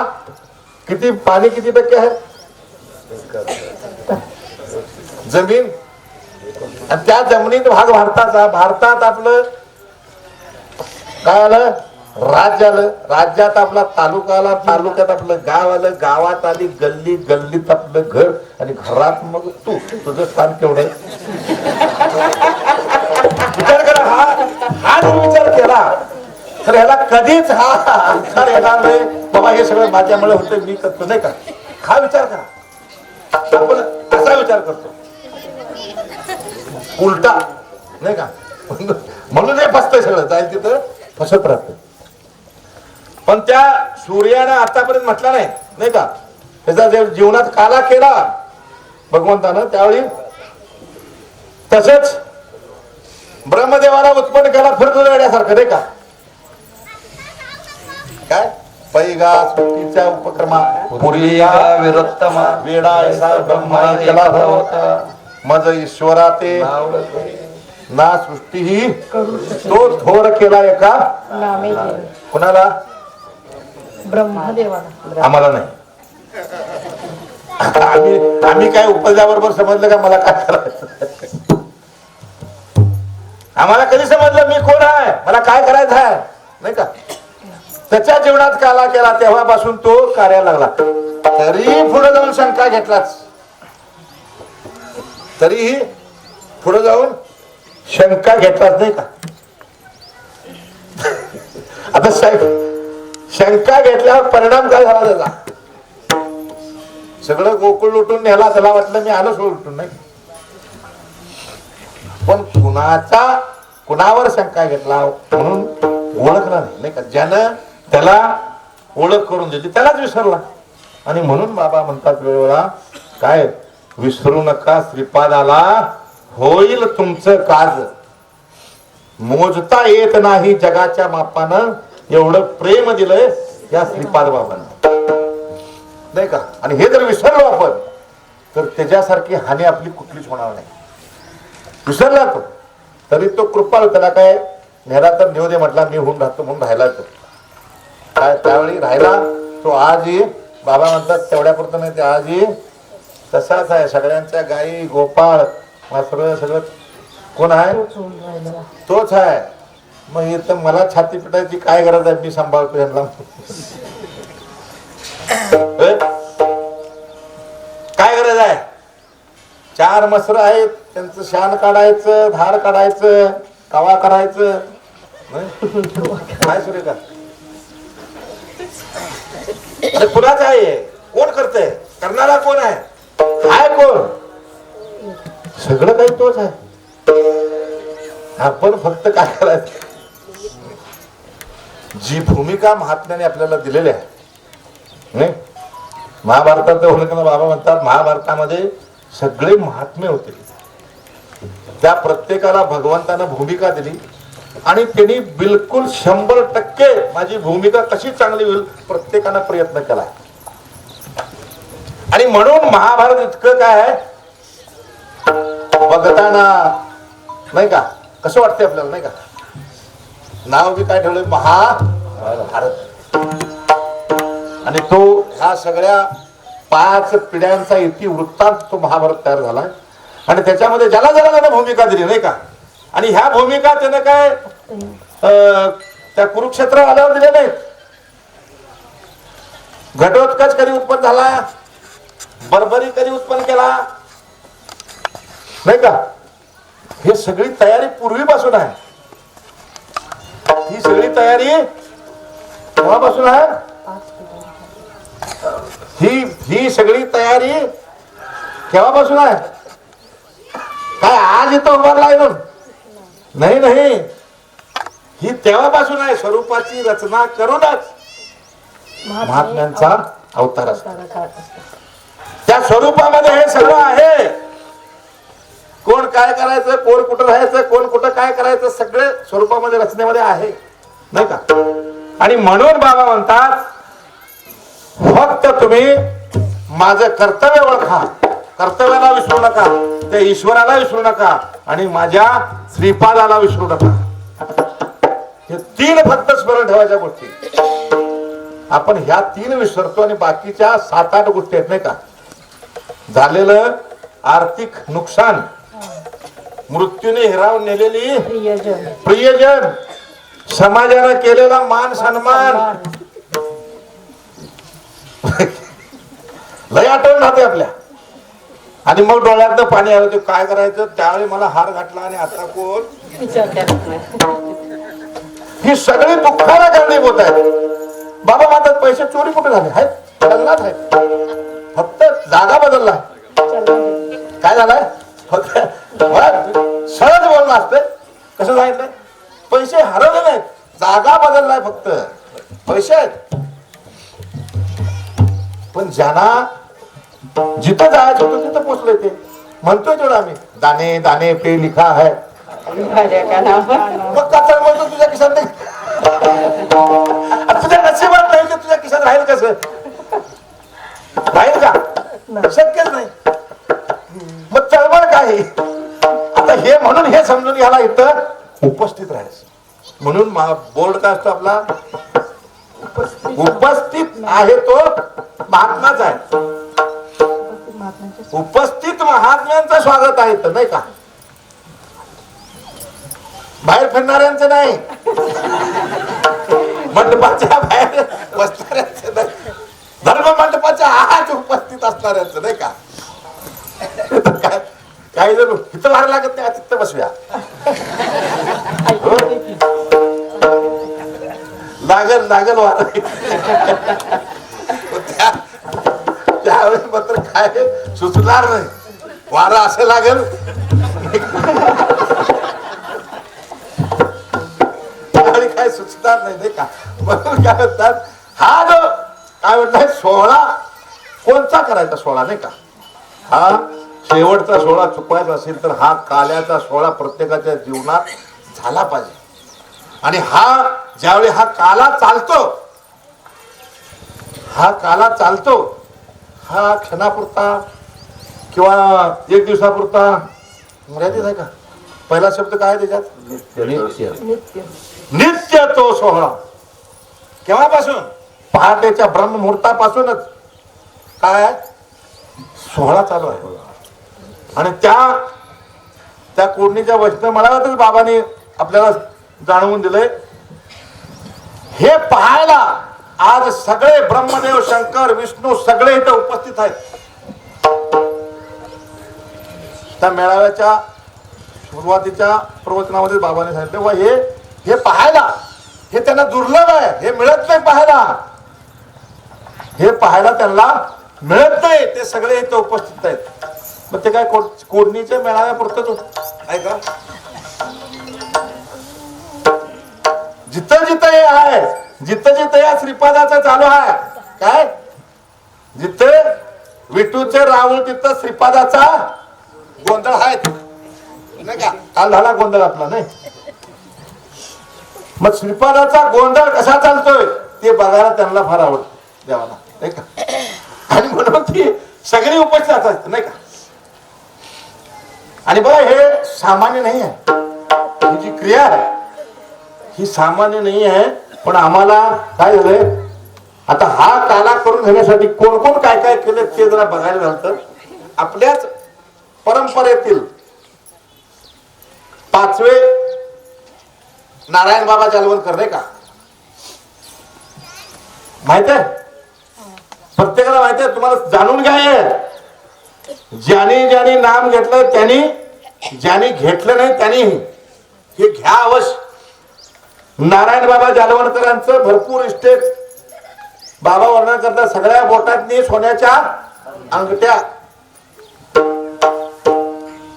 किती पाणी किती टक्के आहे जमीन. आणि त्या जमिनीत भाग भारताचा. भारतात आपलं काय आलं राज्य आलं. राज्यात आपला तालुका आला. तालुक्यात आपलं गाव आलं. गावात आली गल्ली. गल्लीत आपलं घर. आणि घरात मग तू तुझं स्थान केवढं. विचार करा. हा जर विचार केला तर ह्याला कधीच हा अंकार येणार नाही बाबा हे सगळं माझ्यामुळे होतं मी करतो नाही का. हा विचार करा. आपण असा विचार करतो उलटा नाही का. म्हणून हे फसतंय सगळं जाईल तिथं फसत राहत. पण त्या सूर्यानं आतापर्यंत म्हटलं नाही का. त्याचा जीवनात काला केला भगवंतानं त्यावेळी. तसेच ब्रह्मदेवाला उत्पन्न केला फिरतो येण्यासारखं नाही का. काय पैगा सुट्टीच्या उपक्रमा पुरिया विरत्तमा वेडा ऐसा ब्रह्मा केला होता मज ईश्वरा ते ना सृष्टी ही तो थोर केला एका कुणाला ब्रह्मदेवाला. आम्हाला नाही. आम्ही काय उपजाबरोबर समजलं का मला काय करायचं. आम्हाला कधी समजलं मी कोण आहे मला काय करायचं आहे नाही का. त्याच्या जीवनात काला केला तेव्हापासून तो कार्याला लागला. तरी पुढे जाऊन शंका घेतलाच. तरीही पुढे जाऊन शंका घेतलाच नाही का. आता साहेब शंका घेतल्यावर परिणाम काय झाला त्याचा. सगळं गोकुळ लुटून नेला, त्याला वाटलं मी आलो सोड लुटून, नाही. पण कुणावर शंका घेतला म्हणून ओळखला नाही का. ज्यानं त्याला ओळख करून दिली त्यालाच विसरला. आणि म्हणून बाबा म्हणतात वेळोवेळा काय, विसरू नका श्रीपादाला होईल तुमचं काज, मोजता येत नाही जगाच्या मापानं एवढं प्रेम दिलंय या श्रीपाद बाबांना, नाही का. आणि हे जर विसरलो आपण तर त्याच्यासारखी हानी आपली कुठलीच होणार नाही. विसरला तो तरी तो कृपाळ, त्याला काय नेला तर नेऊ दे म्हटला, मी होऊन राहतो म्हणून राहिला. तो काय त्यावेळी राहिला तो आजही, बाबा म्हणतात तेवढ्यापुरतं नाही, ते आजही तसाच आहे. सगळ्यांच्या गायी गोपाळ मात्र सगळं कोण आहे, तोच आहे. मग इथं मला छाती पिटायची काय गरज आहे, मी सांभाळतो यांना. काय गरज आहे, 4 मसर आहेत, त्यांचं शान काढायचं, धार काढायचं, कवा करायचं, काय सुरे का. अरे कुणाच आहे, कोण करतंय, करणारा कोण आहे, काय कोण, सगळं काही तोच आहे. आपण फक्त काय करायचं, जी भूमिका महात्म्याने आपल्याला दिलेली आहे. नाही महाभारतात बाबा म्हणतात महाभारतामध्ये सगळे महात्मे होते, त्या प्रत्येकाला भगवंतानं भूमिका दिली आणि त्यांनी बिलकुल 100% माझी भूमिका कशी चांगली होईल प्रत्येकानं प्रयत्न केला. आणि म्हणून महाभारत इतकं काय आहे बघताना, नाही का, कसं वाटतंय आपल्याला, नाही का. नाव बी काय ठेवलंय, महाभारत. आणि तो ह्या सगळ्या 5 पिढ्यांचा इतिवृत्तांत तो महाभारत तयार झाला. आणि त्याच्यामध्ये ज्याला ज्याला त्यानं भूमिका दिली, नाही का. आणि ह्या भूमिका त्यानं काय त्या कुरुक्षेत्र आल्यावर दिले नाहीत. घटोत्कच कधी उत्पन्न झाला, बर्बरी कधी उत्पन्न केला, नाही का. हे सगळी तयारी पूर्वीपासून आहे. ही सगळी तयारी केव्हापासून आहे, ही सगळी तयारी केव्हापासून आहे. काय आज इथं उभारला आहे नाही, नाही, ही तेव्हापासून आहे. स्वरूपाची रचना करूनच महात्म्यांचा अवतार असतो. त्या स्वरूपामध्ये हे सगळं आहे. कोण काय करायचं, कोण कुठं राहायचं, कोण कुठं काय करायचं, सगळे स्वरूपामध्ये रचनेमध्ये आहे, नाही का. आणि म्हणून बाबा म्हणतात फक्त तुम्ही माझं कर्तव्य ओळखा, कर्तव्याला विसरू नका, त्या ईश्वराला विसरू नका आणि माझ्या श्रीपादाला विसरू नका. हे 3 फक्त स्मरण ठेवायच्या गोष्टी. आपण ह्या 3 विसरतो आणि बाकीच्या 7-8 गोष्टी आहेत, नाही का. झालेलं आर्थिक नुकसान, मृत्यूने हिरावून नेलेली प्रियजन, समाजानं केलेला मान सन्मान, लय आठवण राहते आपल्या. आणि मग डोळ्यातनं पाणी आलं, ते काय करायचं, त्यावेळी मला हार घातला आणि आता कोण. ही सगळी दुःखाला कारणीभूत आहेत. बाबा म्हणतात पैसे चोरी कुठे झाले आहेत, चलनात आहेत, फक्त जागा बदलला. काय झालाय, फक्त सहज बोलणं असतं. कसं सांगितलंय, पैसे हरवले नाहीत, जागा बदललाय, फक्त पैसे आहेत. पण ज्यांना जिथं जायचं होतं तिथं पोचलोय, ते म्हणतोय तेवढं आम्ही, दाने दाने पे लिखा है. मग कसा म्हणतो तुझ्या खिशात नाही, तुझ्या नशिबात नाही, तुझ्या खिशात राहील कसं, राहील का, शक्यच नाही. मग चळवळ काय आता, हे म्हणून हे समजून घ्यायला इथं उपस्थित राहायचं. म्हणून बोर्ड काय असतो आपला, उपस्थित आहे तो महात्माच आहे. उपस्थित महात्म्यांचं स्वागत आहे तर, नाही का, बाहेर फिरणाऱ्यांचं नाही, मंडपाच्या बाहेर बसणाऱ्यांचं नाही, धर्म मंडपाच्या आत उपस्थित असणाऱ्यांचं, नाही का. काही जण इथं बाहेर लागत नाही, तिथं बसूया, लागल वार. त्यावेळी मात्र काय सुचणार नाही, वारं असं लागेल आणि काय सुचणार नाही का. म्हणून काय म्हणतात, हा जो काय म्हणतात सोहळा कोणता करायचा सोहळा नाही का, हा शेवटचा सोहळा चुकवायचा असेल तर हा काल्याचा सोहळा प्रत्येकाच्या जीवनात झाला पाहिजे. आणि हा ज्यावेळी हा काला चालतो, हा काला चालतो, हा क्षणापुरता किंवा एक दिवसापुरता मर्यादित आहे का. पहिला शब्द काय त्याच्यात, नित्य तो सोहळा. केव्हापासून, पहाटेच्या ब्रह्ममुहूर्तापासूनच काय सोहळा चालू आहे. आणि त्या कोडणीच्या वचन मळाव्यातच बाबांनी आपल्याला जाणवून दिलंय. हे पाहायला आज सगळे ब्रह्मदेव, शंकर, विष्णू सगळे इथे उपस्थित आहेत. त्या मेळाव्याच्या सुरुवातीच्या प्रवचनामध्ये बाबांनी सांगितलं वा हे पाहायला, हे त्यांना दुर्लभ आहे, हे मिळत नाही पाहायला, हे पाहायला त्यांना मिळत नाही. ते सगळे इथे उपस्थित आहेत. मग ते काय कोडणीच्या मेळाव्यापुरतच आहे का. जिथं जिथं हे आहे, जिथं जिथं या श्रीपादाचं चालू आहे, काय जिथे विठूचे राहुल तिथं श्रीपादाचा गोंधळ आहे नाही का. काल झाला गोंधळ आपला नाही. मग श्रीपादाचा गोंधळ कसा चालतोय ते बघायला त्यांना फार आवडतं देवाला नाही का. आणि म्हणून ती सगळी उपस्थित असतात नाही का. आणि बघा हे सामान्य नाही आहे, ही जी क्रिया आहे ही सामान्य नाही आहे. पण आम्हाला काय झालंय, आता हा काला करून घेण्यासाठी कोण कोण काय काय केलं ते जरा बघायला झालं तर आपल्याच परंपरेतील 5वे नारायण बाबा जालवणकर नाही का, माहित आहे प्रत्येकाला माहित आहे. तुम्हाला जाणून घ्या, ज्याने नाम घेतलं त्यांनी, ज्याने घेतलं नाही त्यांनी हे घ्या अवश्य. नारायण बाबा जालवणकरांचं भरपूर इस्टेट बाबा वर्णन करतात. सगळ्या बोटांनी सोन्याच्या अंगठ्या,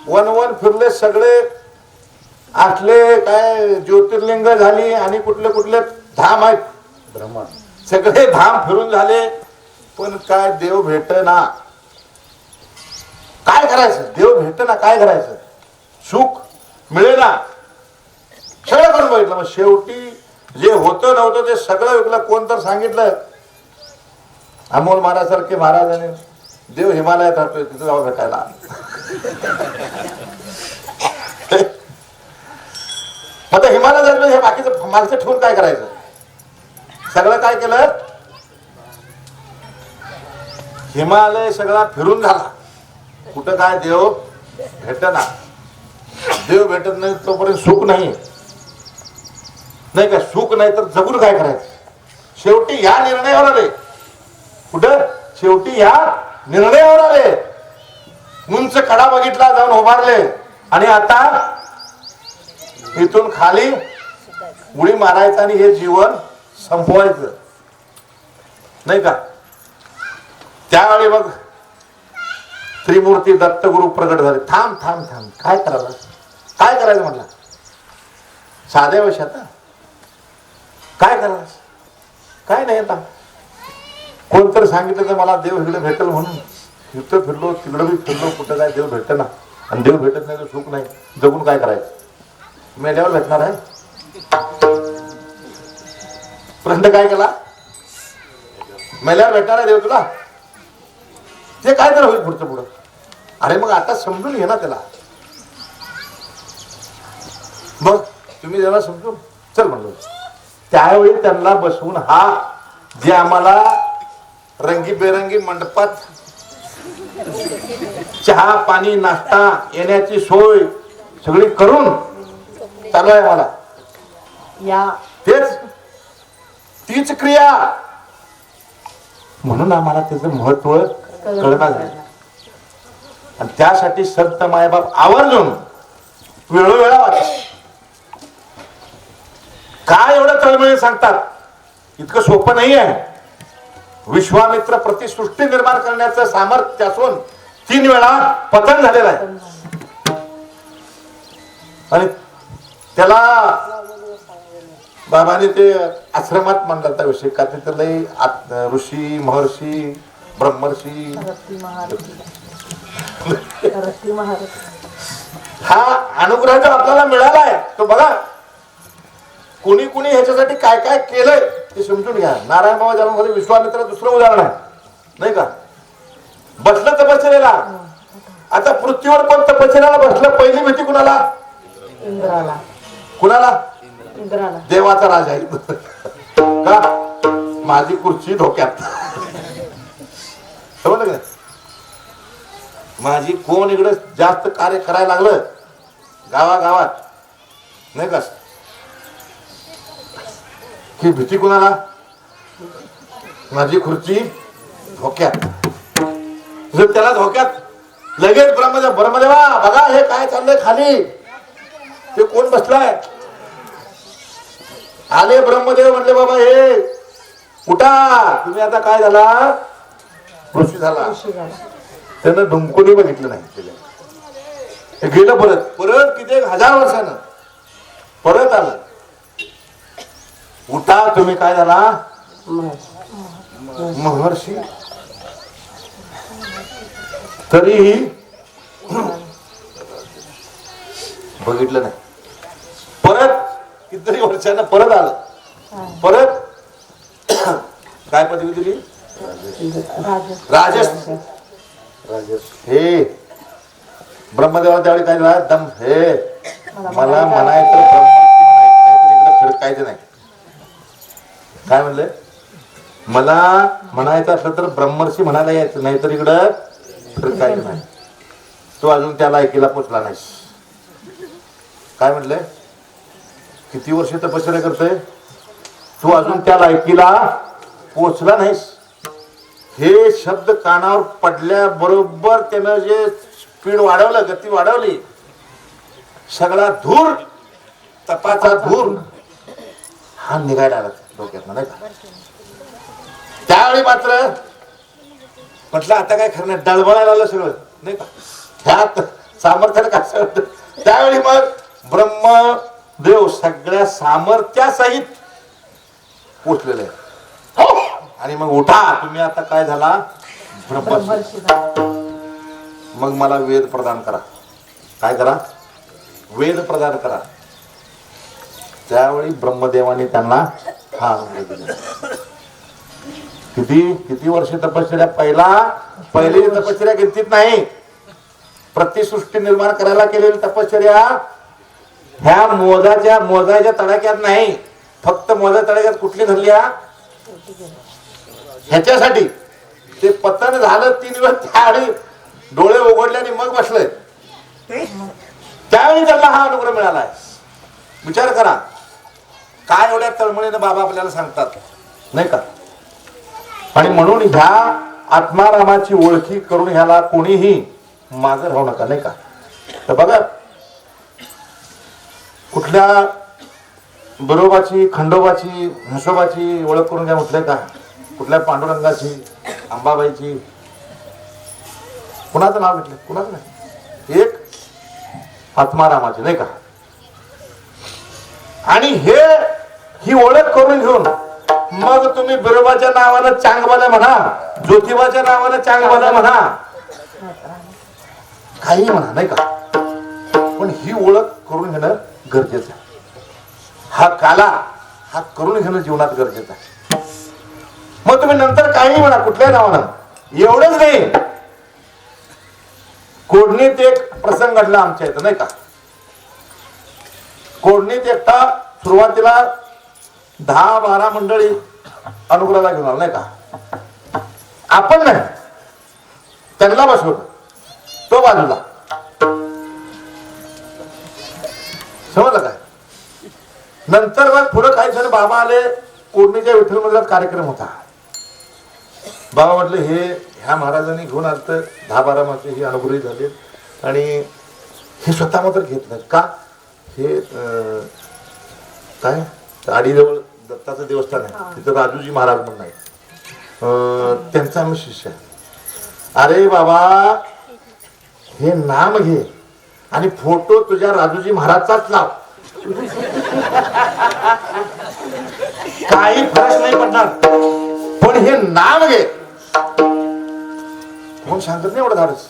वन फिरले सगळे, आटले काय ज्योतिर्लिंग झाली आणि कुठले कुठले धाम आहेत, सगळे धाम फिरून झाले. पण काय देव भेटना, काय करायचं, देव भेटना काय करायचं, सुख मिळेना, सगळं करून बघितलं. मग शेवटी जे होतं नव्हतं ते सगळं विकलं. कोण तर सांगितलं, अमोल महाराज सारखे महाराजांनी, देव हिमालयात राहतोय तिथं जाऊ भेटायला. मग हिमालयात हे बाकीचं मागचं ठेवून काय करायचं, सगळं काय केलं, हिमालय सगळा फिरून झाला. कुठं काय देव भेटना, देव भेटत नाही तोपर्यंत सुख नाही नाही का. सुख नाही तर जगून काय करायचं. शेवटी ह्या निर्णयावर आले, कुठं शेवटी ह्या निर्णयावर आले. उंच कडा बघितला, जाऊन उभारले आणि आता इथून खाली उडी मारायचं आणि हे जीवन संपवायचं नाही का. त्यावेळी मग त्रिमूर्ती दत्तगुरु प्रगट झाले. थांब थांब थांब, काय करायला, काय करायचं म्हटलं, साध्या वर्षात काय करायचं, काय नाही. आता कोणतरी सांगितलं तर मला देव इकडे भेटेल म्हणून इथं फिरलो, तिकडं बी फिरलो, कुठं काय देव भेटत ना. आणि देव भेटत नाही तर सुख नाही, जगून काय करायचं, मेल्यावर भेटणार आहे. प्रश्न काय केला, मेल्यावर भेटणार आहे देव तुला, ते काय तर होईल पुढचं पुढं. अरे मग आता समजून घे ना त्याला. मग तुम्ही जरा समजून चल म्हणलो. त्यावेळी त्यांना बसवून हा जे आम्हाला रंगीबेरंगी मंडपात चहा पाणी नाश्ता येण्याची सोय सगळी करून चालू आहे मला. या तीच क्रिया म्हणून आम्हाला त्याचं महत्व कळणार झालं. आणि त्यासाठी संत मायबाप आवर्जून वेळोवेळा वाटत. काय एवढं तळमळी सांगतात, इतकं सोपं नाही आहे. विश्वामित्र प्रतिसृष्टी निर्माण करण्याचं सामर्थ्य असून 3 वेळा पतन झालेलं आहे. आणि त्याला बाबाने ते आश्रमात मांडला विषय का तिथं लय ऋषी महर्षी ब्रह्मर्षी हा अनुग्रह जो आपल्याला मिळाला आहे तो बघा कुणी कुणी ह्याच्यासाठी काय काय केलंय ते समजून घ्या. नारायण बाबा जन्मामध्ये विश्वामित्र दुसरं उदाहरण आहे नाही का. बसलं तपश्चर्याला. आता पृथ्वीवर कोण तपश्चर्याला बसलं पहिली भीती कुणाला? इंद्राला. कुणाला? इंद्राला. देवाचा राजा आहे का माझी खुर्ची धोक्यात. समजलं का? माझी कोण इकडे जास्त कार्य करायला लागलं गावागावात नाही का ही भीती कुणाला? माझी खुर्ची धोक्यात. जर त्याला धोक्यात लगेच ब्रह्मदेवा बघा हे काय चाललंय खाली ते कोण बसलाय. आले ब्रह्मदेव म्हणले बाबा हे उठा तुम्ही आता काय झाला ऋषी झाला. त्यानं ढुंकूनही बघितलं नाही. ते गेलं परत परत किती 1000 वर्षानं परत आलं. उठा तुम्ही काय झाला महर्षी. तरीही बघितलं नाही. परत कितीतरी वर्षानं परत आलं. परत काय पदवी दिली? राजस. हे ब्रह्मदेवा त्यावेळी काय झालं दम हे मला म्हणायचं ब्रह्मर्षी म्हणायचं नाही तर इकडे फिरकायचं नाही. काय म्हणले? मला म्हणायचं असलं तर ब्रह्मर्षी म्हणायला यायचं नाही तर इकडं फिरकायचं नाही. तू अजून त्या लायकीला पोचला नाहीस. काय म्हणले? किती वर्ष तपश्चर्या करतोय तू अजून त्या लायकीला पोचला नाहीस. हे शब्द कानावर पडल्याबरोबर त्यानं जे स्पीड वाढवलं गती वाढवली सगळा धूर तपाचा धूर हा निघायला आला डोक्यात नाही का. त्यावेळी मात्र म्हटलं आता काय खरं नाही डळबळायला आलं सगळं नाही का. ह्यात सामर्थ्यानं काय सगळं. त्यावेळी मग ब्रह्मदेव सगळ्या सामर्थ्यासहित पोचलेले आणि मग उठा तुम्ही आता काय झाला ब्रह्मर्षी. मग मला वेद प्रदान करा. काय करा? वेद प्रदान करा. त्यावेळी ब्रह्मदेवाने त्यांना हा दिला. किती किती वर्ष तपश्चर्या. पहिली तपश्चर्या गिनतीत नाही. प्रतिसृष्टी निर्माण करायला केलेली तपश्चर्या ह्या मोजाच्या तडाक्यात नाही. फक्त मोजा तडाक्यात कुठली धरली ह्याच्यासाठी ते पतन झालं 3 वेळ. त्यावेळी डोळे उघडले आणि मग बसले. त्यावेळी त्यांना हा अनुग्रह मिळालाय. विचार करा काय एवढ्या तळमळीने बाबा आपल्याला सांगतात नाही का. आणि म्हणून ह्या आत्मारामाची ओळखी करून ह्याला कोणीही मागे राहू नका नाही का. तर बघा कुठल्या बरोबाची खंडोबाची म्हसोबाची ओळख करून घ्या म्हटलंय का. कुठल्या पांडुरंगाची अंबाबाईची कुणाचं नाव घेतलं कुणाचं नाही. एक आत्मारामाची नाही का. आणि ही ओळख करून घेऊन मग तुम्ही बिरोबाच्या नावानं चांगबाला म्हणा ज्योतिबाच्या नावानं चांगबाला म्हणा काही म्हणा नाही का. पण ही ओळख करून घेणं गरजेचं आहे. हा काला हा करून घेणं जीवनात गरजेचं आहे. मग तुम्ही नंतर काही म्हणा कुठल्या नावानं. एवढंच नाही कोडणीत एक प्रसंग घडला आमच्या इथं नाही का. कोडणीत एकटा सुरुवातीला 10-12 मंडळी अनुग्रहाला घेऊन आला नाही का. आपण नाही त्यांना बसवलं तो बाजूला. समजलं काय. नंतर मग पुढं काही जण बाबा आले. कोडणीच्या विठ्ठल मंदिरात कार्यक्रम होता. बाबा म्हटलं ह्या महाराजांनी घेऊन आलं तर 10-12 माणसं ही अनुग्रही झाले आणि हे स्वतः मात्र घेत नाहीत का. हे काय आडीजवळ दत्ताचं देवस्थान आहे तिथं राजूजी महाराज म्हणून आहे. त्यांचा आम्ही शिष्य आहे. अरे बाबा हे नाम घे आणि फोटो तुझ्या राजूजी महाराजचाच लाव, काही फरक नाही पडणार, पण हे नाम घे. कोण सांगत नाही एवढं धाडस.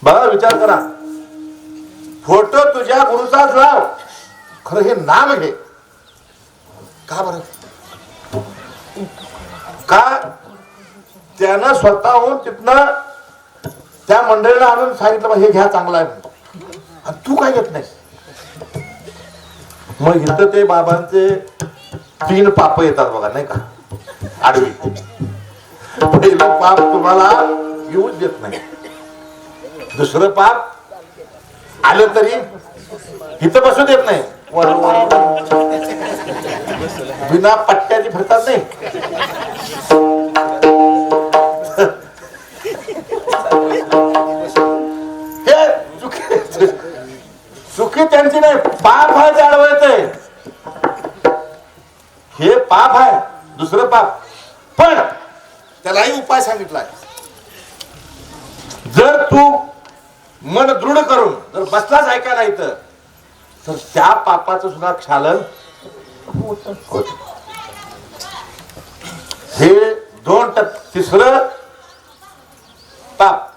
बघा विचार करा, फोटो तुझ्या गुरुचाच लाव, खरं हे नाम घे. का बरं? का? त्यानं स्वतःहून तिथनं त्या मंडळीला आणून सांगितलं बा हे घ्या चांगलं आहे म्हणून. आणि तू काय घेत नाही? मग इथं ते बाबांचे 3 पाप येतात बघा, नाही का, आडवी. पहिलं पाप तुम्हाला येऊच देत नाही, दुसरं पाप आलं तरी इथं बसू देत नाही, बिना पट्ट्याची फिरतात नाही. हे चुकी त्यांची नाही, पाप आहे ते अडवायचंय. हे पाप आहे, दुसरं पाप. पण त्यालाही उपाय सांगितलाय. जर तू मन दृढ करून जर बसलाच ऐकायला इथं, तर त्या पापाचं सुद्धा क्षालन होत. हे 2%. तिसरं पाप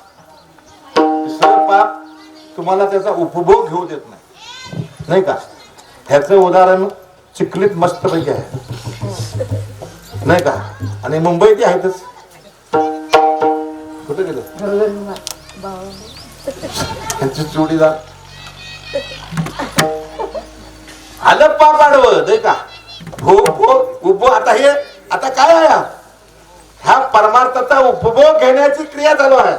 तुम्हाला त्याचा उपभोग घेऊ देत नाही, नाही का. ह्याचं उदाहरण चिखलीत मस्त पैकी आहे, नाही का. आणि मुंबईत आहेतच. कुठे गेलं त्यांची जोडीदार आलं पाप आडवं, नाही का. उपभोग. आता काय आहे, ह्या परमार्थाचा उपभोग घेण्याची क्रिया चालू आहे,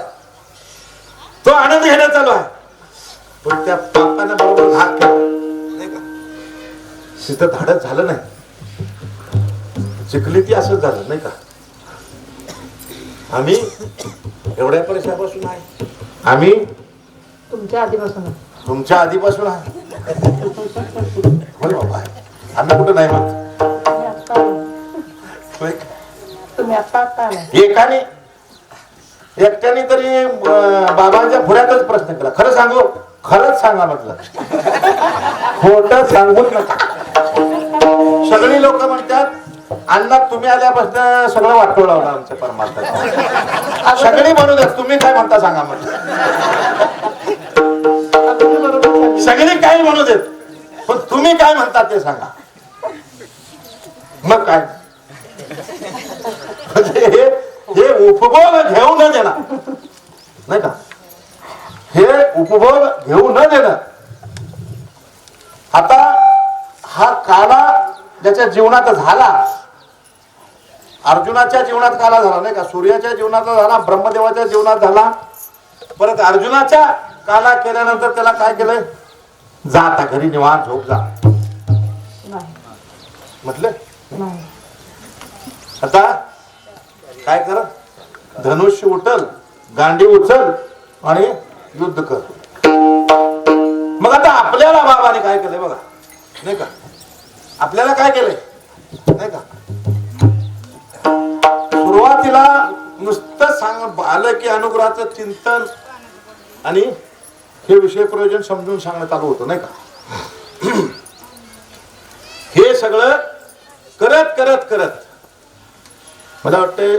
तो आनंद घेण्यात चालू आहे. पण त्या पापाने बरोबर घात केला, नाही का. तिथं धाडस झालं नाही. चिखली ती असंच झालं, नाही का. आम्ही एवढ्या परिसरापासून आहे, आम्ही तुमच्या आधीपासून आहे. बोल बाबा, आम्ही कुठं नाही म्हणत. एकाने एकट्याने तरी बाबांच्या पुढ्यातच प्रश्न केला. खरं सांगू, खरंच सांगा म्हटलं, खोटं सांगूच नका. सगळी लोक म्हणतात अण्णा तुम्ही आल्यापासून सगळं वाटोळ लावलं आमच्या परमार्थाचं. सगळी म्हणू द्या, तुम्ही काय म्हणता सांगा म्हटलं. सगळी काही म्हणू देत, पण तुम्ही काय म्हणता ते सांगा. मग काय हे उपभोग घेऊ न देणार, नाही का. हे उपभोग घेऊ न देणं. आता हा काला ज्याच्या जीवनात झाला, अर्जुनाच्या जीवनात काला झाला, नाही का. सूर्याच्या जीवनात झाला, ब्रह्मदेवाच्या जीवनात झाला. परत अर्जुनाच्या काला केल्यानंतर त्याला काय केलंय, जा आता घरी निवांत झोप जा म्हटलं. आता काय कर, धनुष्य उचल, गांडी उचल आणि युद्ध कर. मग आता आपल्याला बाबाने काय केलंय बघा, नाही का. आपल्याला काय केलंय, नाही का. सुरुवातीला नुसतं सांग आलं की अनुग्रहाचं चिंतन आणि हे विषय प्रयोजन समजून सांगण्यात आलं होतं, नाही का. हे सगळं करत करत करत मला वाटतं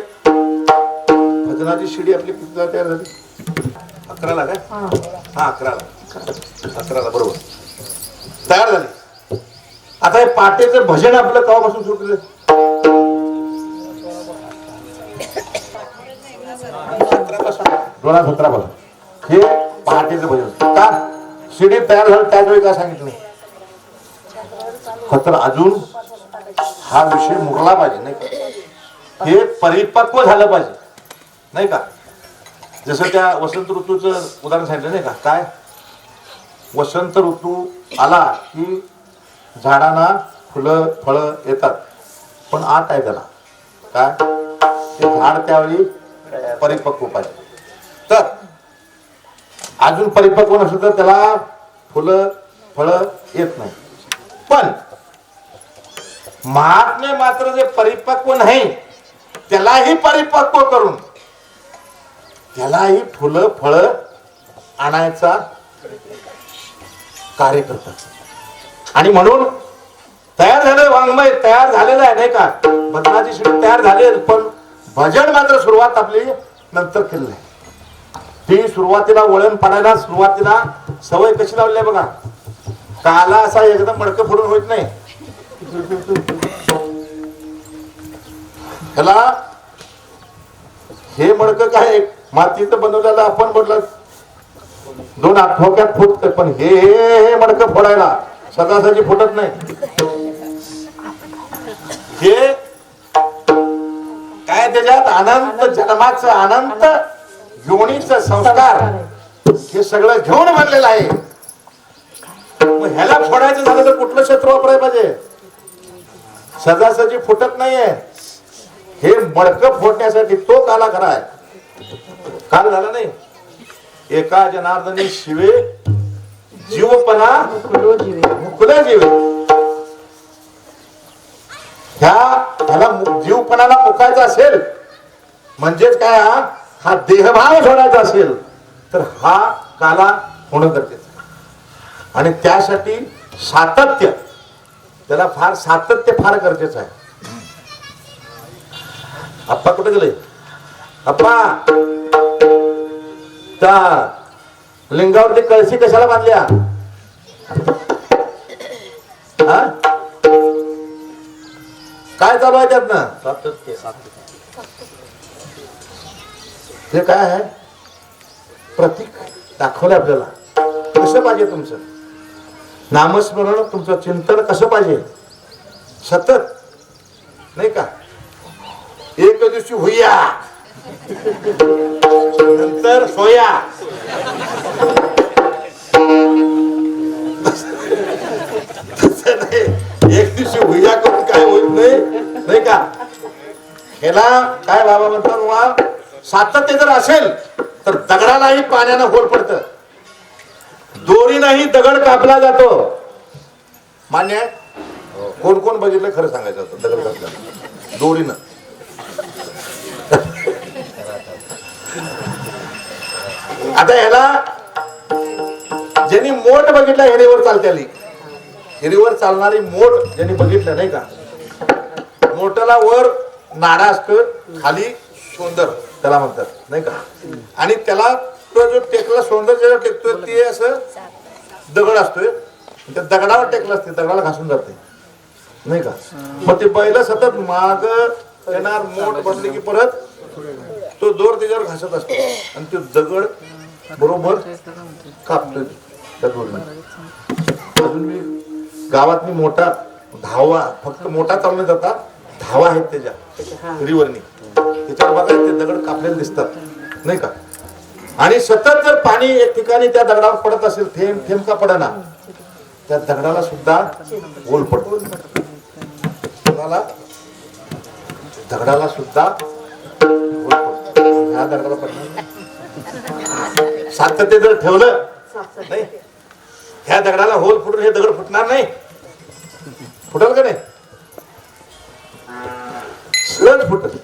भजनाची शिडी आपली कितीला तयार झाली, 11ला काय. हा 11ला बरोबर तयार झाली. आता हे पाटेचं भजन आपलं केव्हापासून सुरू केलं, 2017 पासून. हे पहाटेचं भजन का शिडी तयार झालं त्याच वेळी काय सांगितलं, तर अजून हा विषय मुरला पाहिजे, नाही का. हे परिपक्व झालं पाहिजे, नाही का. जसं त्या वसंत ऋतूचं उदाहरण सांगितलं, नाही का. काय वसंत ऋतू आला की झाडांना फुलं फळं येतात, पण आत आहे त्याला काय, ते झाड त्यावेळी परिपक्व पाहिजे. तर अजून परिपक्व नसेल तर त्याला फुलं फळं येत नाही. पण महात्म्य मात्र जे परिपक्व नाही त्यालाही परिपक्व करून त्यालाही फुलं फळं आणायचा कार्य करतात. आणि म्हणून तयार झालं वाङ्मय, तयार झालेलं आहे नाही का, भजनाची शिडी तयार झाली, पण भजन मात्र सुरुवात आपली नंतर केलेली आहे. ती सुरुवातीला वळण पाडायला सुरुवातीला सवय कशी लावली आहे बघा. काला असा एकदम मडकं फोडून होत नाही. ह्याला हे मडकं काय मातीचं बनवलेलं आपण म्हटलं 2 आठवक्यात फुटत, पण हे मडकं फोडायला सदासाची फुटत नाही. हे काय त्याच्यात अनंत जन्माचं अनंत योनीचं संस्कार हे सगळं घेऊन बनलेलं आहे. मग ह्याला फोडायचं झालं तर कुठलं शस्त्र वापरायला पाहिजे. सदासाची फुटत नाहीये. हे मडकं फोडण्यासाठी तो काला खरा आहे. काल झाला नाही. एका जनार्दनी शिवे जीवपणा मुकले जीवे. ह्याला जीवपणाला मुकायचा असेल म्हणजेच काय, हा देहभाव सोडायचा असेल तर हा काला होणं गरजेचं आहे. आणि त्यासाठी सातत्य, त्याला फार सातत्य फार गरजेचं आहे. आप्पा कुठे गेले? आप्पा, त्या लिंगावरती कळशी कशाला बांधल्या? काय चालू आहे त्यातनं? सातत्य. ते काय आहे? प्रतीक दाखवलं आपल्याला. कसं पाहिजे तुमचं नामस्मरण, तुमचं चिंतन कसं पाहिजे? सतत नाही का. एक दिवशी होईया, नंतर सोया. तसं नाही. एक दिवशी होईया करून काय होत नाही का. ह्याला काय बाबा म्हणतात वा, सातत्य जर असेल तर दगडालाही पाण्यानं होल पडतं, दोरीनंही दगड कापला जातो. मान्य आहे? कोण कोण बघितलं खरं सांगायचं होतं दगड कापला दोरीनं. आता ह्याला ज्यांनी मोठ बघितलं, हेरीवर चालते आली, हेरीवर चालणारी मोठ ज्यांनी बघितलं नाही का. मोठ्याला वर नाडा असतो, खाली सौंदर्य त्याला म्हणतात नाही का. आणि त्याला तो जो टेकला सौंदर्य ज्याला टेकतोय ते असं दगड असतोय, त्या दगडावर टेकलं असते, दगडाला घासून जाते नाही का. मग ते बैल सतत माग येणार, मोठ बसले की परत तो दोर त्याच्यावर घासत असतो आणि तो दगड बरोबर कापतोय त्या दोरीने. अजून मी गावात मी मोठा धावा, फक्त मोठा चालवण्यात जातात, धावा आहेत त्याच्या हिरीवरनी, त्याच्यावर बघा ते दगड कापलेले दिसतात नाही का. आणि सतत जर पाणी एक ठिकाणी त्या दगडावर पडत असेल, थेंब थेंब का पडना, त्या दगडाला सुद्धा ओल पडतो. दगडाला सुद्धा ह्या दगडाला पडणार. सातत्य जर ठेवलं नाही, ह्या दगडाला होल फुटून हे दगड फुटणार नाही. फुटल का नाही? सहज फुटल.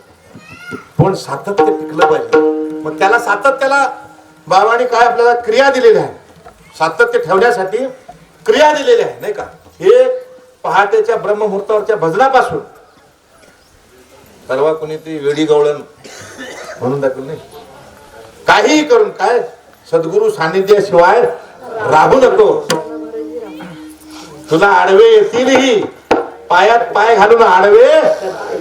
पण सातत्य टिकलं पाहिजे. मग त्याला सातत्याला बाबांनी काय आपल्याला क्रिया दिलेल्या आहे, सातत्य ठेवण्यासाठी क्रिया दिलेल्या आहे नाही का. हे पहाटेच्या ब्रह्ममुहूर्तावरच्या भजनापासून सर्व कोणी ती वेडी गवळण म्हणून दाखवलं नाही. काही करून काय सद्गुरु सानिध्याशिवाय राहू नको. तुला आडवे येतीलही, पायात पाय घालून आडवे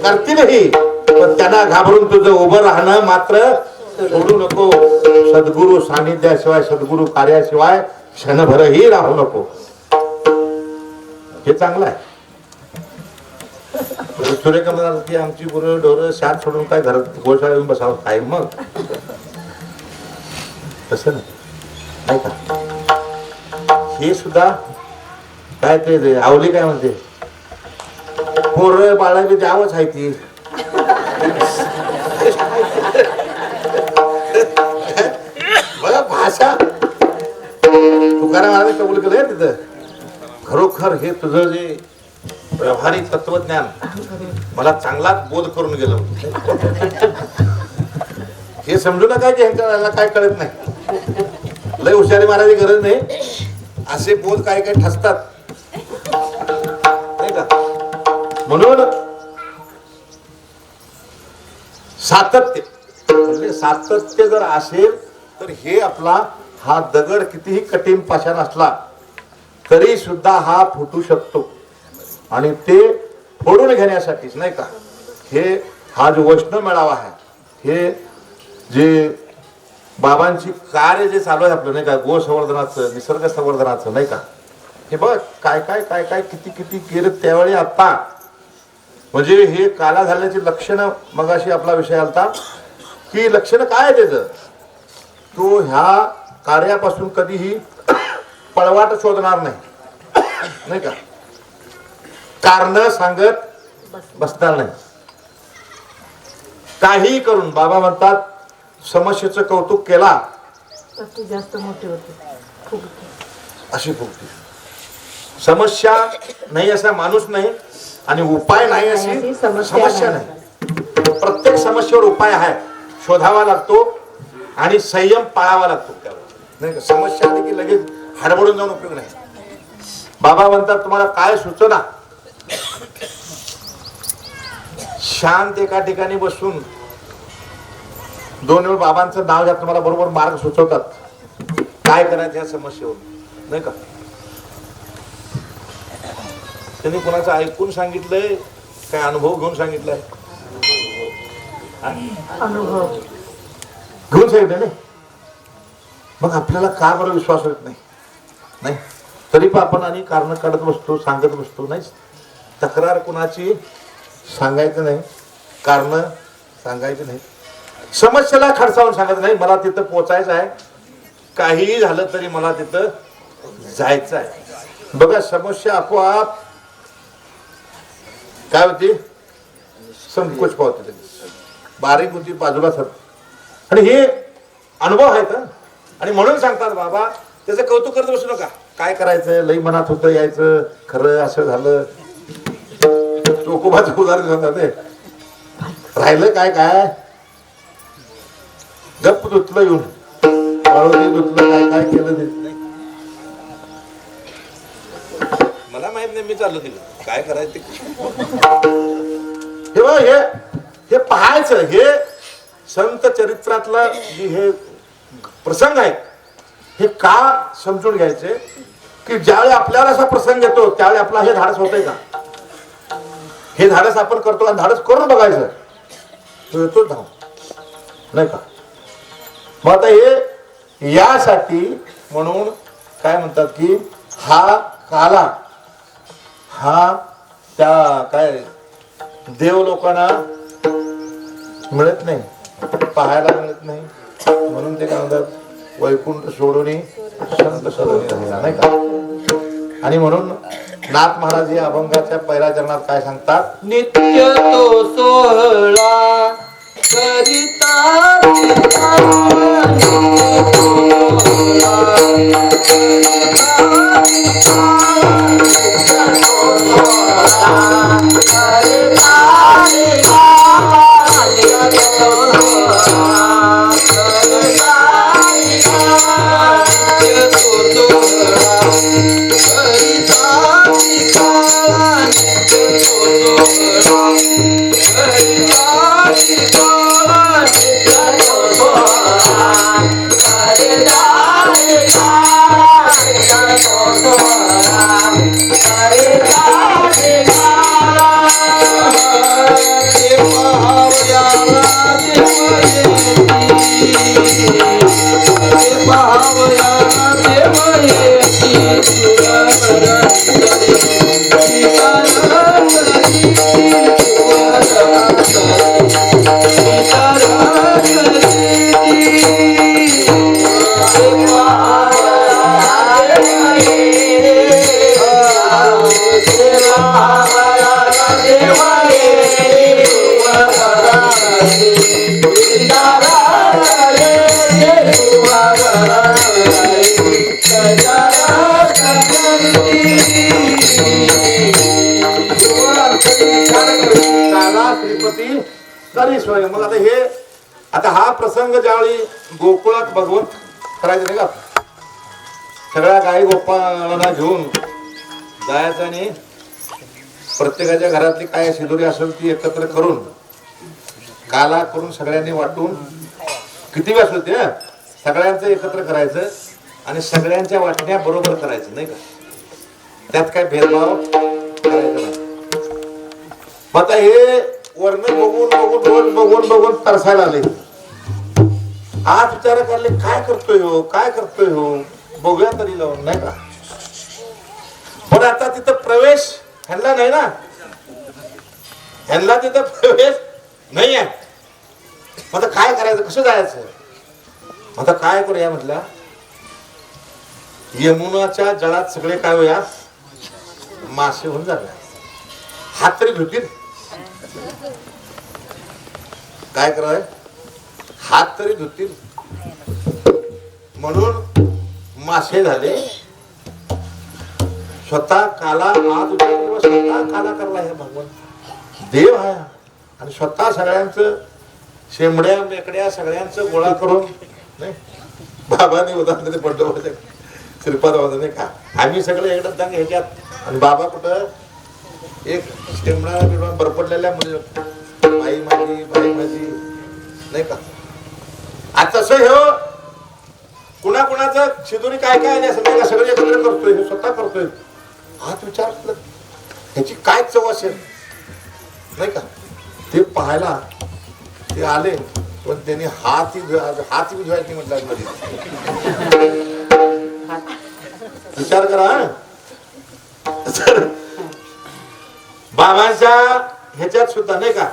करतीलही, पण त्यांना घाबरून तुझं उभं राहणं मात्र सोडू नको. सद्गुरु सानिध्याशिवाय, सद्गुरु कार्याशिवाय क्षणभरही राहू नको. हे चांगलं आहे. सूर्यका म्हणाल की आमची गुरु ढोरं शात सोडून काय घरात गोशाळा येऊन बसावं काय, मग तसं नाही का. हे सुद्धा काय ते आवली काय म्हणते, पोरं बाळा बी द्यावंच आहे ती. बघा भाषा तुकाराम महाराज कबूल केलं तिथं. खरोखर हे तुझं जे व्यवहारिक तत्वज्ञान मला चांगलाच बोध करून गेलं. हे समजू नका की ह्यांच्या वेळेला काय कळत नाही, लय हुशारी मारायची गरज नाही, असे बोध काय काय ठसतात नाही का. म्हणून सातत्य म्हणजे सातत्य जर असेल तर हे आपला हा दगड कितीही कठीण पाषाण असला तरी सुद्धा हा फुटू शकतो. आणि ते फोडून घेण्यासाठीच नाही का हे हा जो वैष्णव मेळावा आहे, हे जे बाबांची कार्य जे चालू आहे आपलं नाही का, गो संवर्धनाचं, निसर्ग संवर्धनाचं नाही का, हे बघ काय काय काय काय किती किती केलं त्यावेळी. आता म्हणजे हे काला झाल्याची लक्षणं, मगाशी आपला विषय आलता की लक्षणं काय आहे त्याचं, तो ह्या कार्यापासून कधीही पळवाट शोधणार नाही नाही का, कारण सांगत बसणार नाही. काही करून बाबा म्हणतात समस्येचं कौतुक केला तर जास्त मोठी होते, अशी फुगते. समस्या नाही असा माणूस नाही आणि उपाय नाही अशी समस्या नाही. प्रत्येक समस्येवर उपाय आहे, शोधावा लागतो आणि संयम पाळावा लागतो त्यावर नाही का. समस्या आली की लगेच हडबडून जाऊन उपयोग नाही. बाबा म्हणतात तुम्हाला काय सुचना, शांत एका ठिकाणी बसून 2 वेळ बाबांचं नाव घ्या, तुम्हाला बरोबर मार्ग सुचवतात काय करायचं या समस्येवर नाही का. त्यांनी कोणाचं ऐकून सांगितलंय काय अनुभव घेऊन सांगितलंय, अनुभव घेऊन सांगितलं नाही. मग आपल्याला का बरं विश्वास होत नाही नाही, तरी पण आपण आणि कारण काढत बसतो, सांगत बसतो. नाही, तक्रार कुणाची सांगायचं नाही, कारण सांगायचं नाही, समस्येला खडसावून सांगत नाही. मला तिथं पोचायचं आहे, काहीही झालं तरी मला तिथं जायचं आहे. बघा समस्या आपोआप काय होती, संकोच पावते, बारीक होती, बाजूला सर. आणि हे अनुभव आहेत आणि म्हणून सांगतात बाबा त्याचं कौतुक करत बसू नका. काय करायचं, लई मनात होतं यायचं, खरं असं झालं, चोकोबाचं उदाहरण सांगतात ते. राहिलं काय काय गप्प धुतलं येऊन, धुतलं काय काय केलं ते मला माहित नाही, मी चाललो दिलं काय करायचं ते. हे पाहायचं, हे संत चरित्रातलं जे हे प्रसंग आहे हे का समजून घ्यायचे की ज्यावेळी आपल्याला असा प्रसंग येतो त्यावेळी आपला हे धाडस होतंय का, हे धाडस आपण करतो आणि धाडस करून बघायचं, तो येतोच धाव नाही का. मग आता हे यासाठी म्हणून काय म्हणतात की हा काला हा त्या काय देव लोकांना मिळत नाही, पाहायला मिळत नाही, म्हणून ते काय म्हणतात वैकुंठ सोडून संत सदनी राहिला नाही का. आणि म्हणून नाथ महाराज या अभंगाच्या पहिल्या चरणात काय सांगतात, नित्य तो सोहळा करिता Thank you. काला श्रीपती करी सोय. मग आता हे आता हा प्रसंग ज्यावेळी गोकुळात भगवंत करायचं नाही का, सगळ्या गाई गोपाळांना घेऊन जायचं आणि प्रत्येकाच्या घरातली काय शिदोरी असेल ती एकत्र करून काला करून सगळ्यांनी वाटून किती वेळ असेल ते सगळ्यांचं एकत्र करायचं आणि सगळ्यांच्या वाटण्या बरोबर करायचं नाही का, त्यात काय भेदभाव करायचा नाही. मग आता हे वर्ण बघून बघून रोज बघून बघून तरसायला आले. आज विचार करले काय करतोय हो, काय करतोय हो, बघूया तरी लावून नाही का. पण आता तिथं प्रवेश ह्यांना नाही ना, ह्यांना तिथं प्रवेश नाही आहे. मग आता काय करायचं, कसं जायचं. आता काय करूया म्हटलं, यमुनाच्या जळात सगळे काय होया मासे होऊन जाणार, हात तरी धुतील. काय करावं, हात तरी धुतील. म्हणून मासे झाले. स्वतः काला हात उचलला, स्वतः काला करला हे भगवान देव आहे. आणि स्वतः सगळ्यांचं शेंबड्या मेकड्या सगळ्यांचं गोळा करून नाही बाबाने उदाहरण पडलं श्रीपाद नाही का, आम्ही सगळे एकदा जांग ह्याच्यात आणि बाबा कुठं एक शेंबडा बरपडलेल्या मुली बाई माझी नाही का. आता तसं हे कुणा कुणाचं शिदोरी काय काय नाही असं का सगळे एकत्र करतोय, हे स्वतः करतोय. हात विचार ह्याची काय चव असेल नाही का. ते पाहायला ते आले पण त्यांनी हात धुवायची म्हटलं. विचार करा बाबांच्या ह्याच्यात सुद्धा नाही का,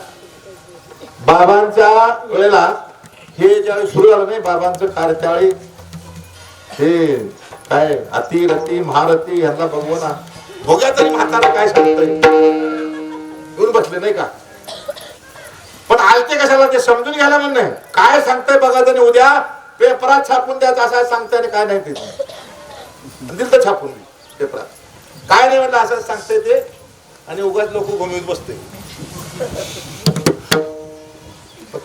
बाबांच्या वेळेला हे ज्यावेळी सुरू झालं नाही बाबांचं कार्य त्यावेळी हे काय अति रती महारथी ह्यांना बघवना बघा तरी म्हातारा काय सांगतोय येऊन बसले नाही का. पण आलते कशाला ते समजून घ्यायला म्हण नाही, काय सांगताय बघा तरी उद्या पेपरात छापून द्यायचं असं सांगताय आणि काय नाही ते दिल तर छापून पेपरात काय नाही म्हटलं असं सांगताय ते आणि उगाच लोक घुमवीत बसते.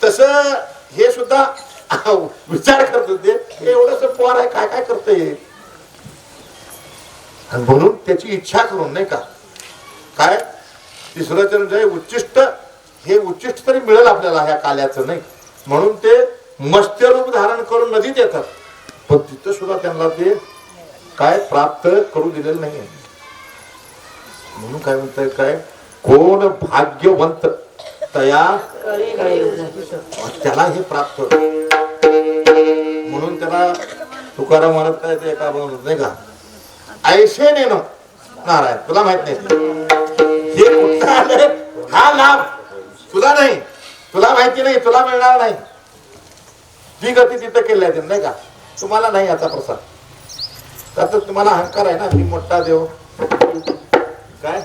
तस हे सुद्धा विचार करत होते एवढंच पोर आहे काय काय करतोय म्हणून त्याची इच्छा करून नाही का. काय तिसरं चरण जे उच्चिष्ट हे उच्चिष्ट तरी मिळेल आपल्याला ह्या काल्याचं नाही म्हणून ते मत्स्य रूप धारण करून नदीत येतात. पण तिथं सुद्धा त्यांना ते काय प्राप्त करू दिलेलं नाही. म्हणून काय म्हणताय काय कोण भाग्यवंत तया त्याला हे प्राप्त म्हणून त्याला तुकाराम म्हणत काय ते एका म्हणत नाही का ऐशे नेणं नारायण तुला माहित नाही हे कुठं आलंय हा लाभ तुला नाही, तुला माहिती नाही, तुला मिळणार नाही. जी गती तिथं केली आहे नाही का तुम्हाला नाही याचा प्रसाद. तर तुम्हाला अहंकार आहे ना मी मोठा देव काय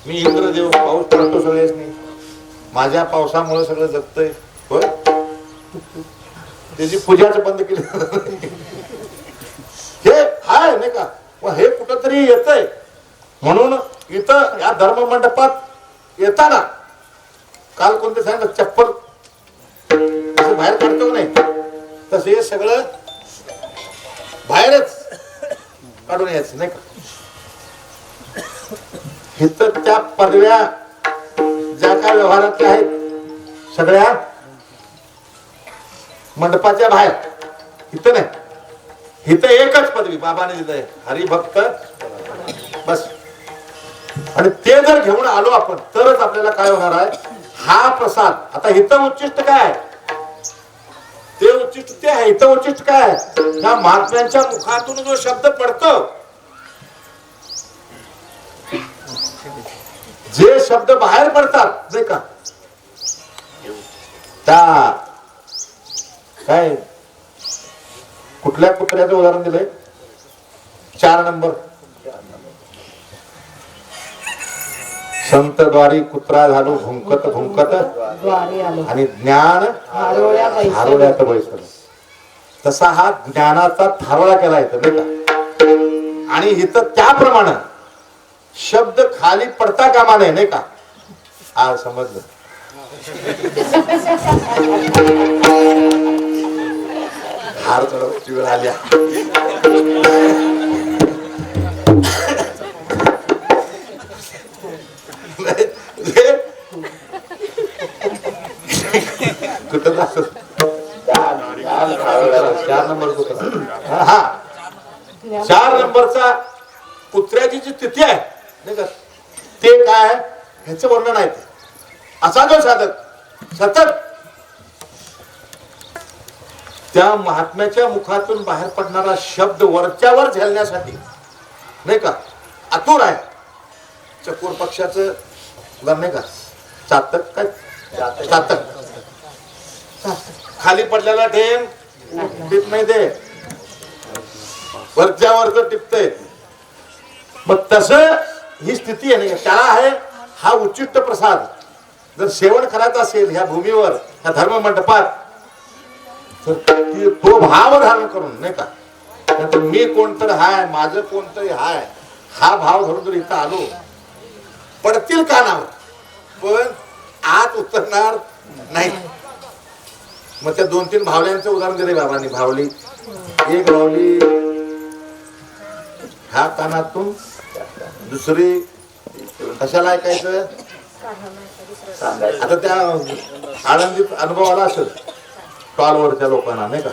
मी इंद्रदेव पाऊस पडतो सगळेच नाही माझ्या पावसामुळे सगळं जगतंय होय त्याची पूजाच बंद केली हे हाय नाही का. हे कुठंतरी येतंय म्हणून इथं या धर्म मंडपात येताना काल कोणते सांगितलं चप्पल असं बाहेर काढतो नाही तसं हे सगळं बाहेरच काढून यायचं नाही का. इथं त्या पदव्या ज्या काय व्यवहारातल्या आहेत सगळ्या मंडपाच्या बाहेर इथं नाही. इथं एकच पदवी बाबाने दिली आहे हरिभक्त बस. आणि ते जर घेऊन आलो आपण तरच आपल्याला काय होणार आहे हा प्रसाद. आता इथं उच्चिष्ट काय ते उच्चिष्ट ते आहे इथं उच्चिष्ट काय ह्या महात्म्यांच्या मुखातून जो शब्द पडतो जे शब्द बाहेर पडतात नाही का त्या काय कुठल्या कुत्र्याचं उदाहरण दिलंय 4 नंबर संत द्वारी कुत्रा झालो भुंकत भुंकत आणि ज्ञान थारोळ्यात बैसल. तसा हा ज्ञानाचा थारोळा केला येतो नाही का. आणि इथं त्याप्रमाणे शब्द खाली पडता कामा नाही का. हा समजलं. हार चढवायची वेळ आल्या. कुठं जातो 4 नंबर कुठं? हा 4 नंबरचा कुत्र्याची जी तिथी आहे नाही का, ते काय ह्याचं वर्णन आहे. असा जो साधक सतत त्या महात्म्याच्या मुखातून बाहेर पडणारा शब्द वरच्यावर झेलण्यासाठी नाही का आतुर आहे. चकोर पक्षाचं उदाहरण नाही का, चातक काय चातक, खाली पडलेला ढेम टिप नाही दे, वरच्यावर टिपते. मग तस ही स्थिती आहे. त्याला आहे हा उच्चिष्ट प्रसाद. जर सेवन करायचं असेल ह्या भूमीवर, ह्या धर्म मंडपात, तर तो भाव धारण करून नाही का, नंतर मी कोणतरी हाय, माझं कोणतरी हाय, हा भाव धरून जर इथं आलो, पडतील कानावर पण आत उतरणार नाही. मग त्या 2-3 भावल्यांचं उदाहरण दिले बाबांनी. भावली एक भावली ह्या कानातून, दुसरी कशाला ऐकायचं. आता त्या आनंदीत अनुभव आला असेल टॉलवरच्या लोकांना नाही का,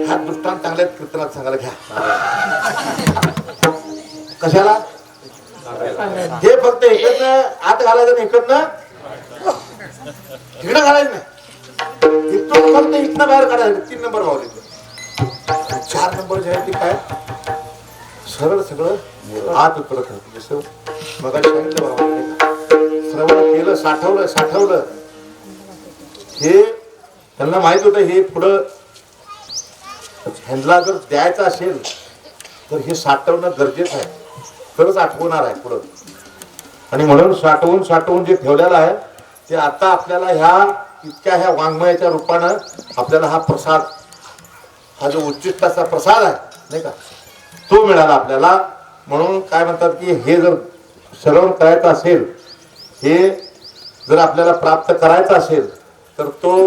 हा दृष्टांत चांगल्या कीर्तनात सांगायला घ्या. कशाला हे फक्त इकडनं आत घालायचं नाही, इकडनं इकडं घालायचं नाही, इथून फक्त इथनं बाहेर काढायचं. 3 नंबर भावली. 4 नंबर जे आहे ते काय सरळ सगळं आत उतरत होतं. जसं मग सांगितलं बाबा, श्रवण केलं, साठवलं. हे त्यांना माहित होतं हे पुढं ह्यांना जर द्यायचं असेल तर हे साठवणं गरजेचं आहे, तरच आठवणार आहे पुढं. आणि म्हणून साठवून जे ठेवलेलं आहे ते आता आपल्याला ह्या वाङ्मयाच्या रूपानं आपल्याला हा प्रसाद, हा जो उच्चिष्टाचा प्रसाद आहे नाही का, तो मिळाला आपल्याला. म्हणून काय म्हणतात की हे जर श्रवण करायचं असेल, हे जर आपल्याला प्राप्त करायचं असेल, तर तो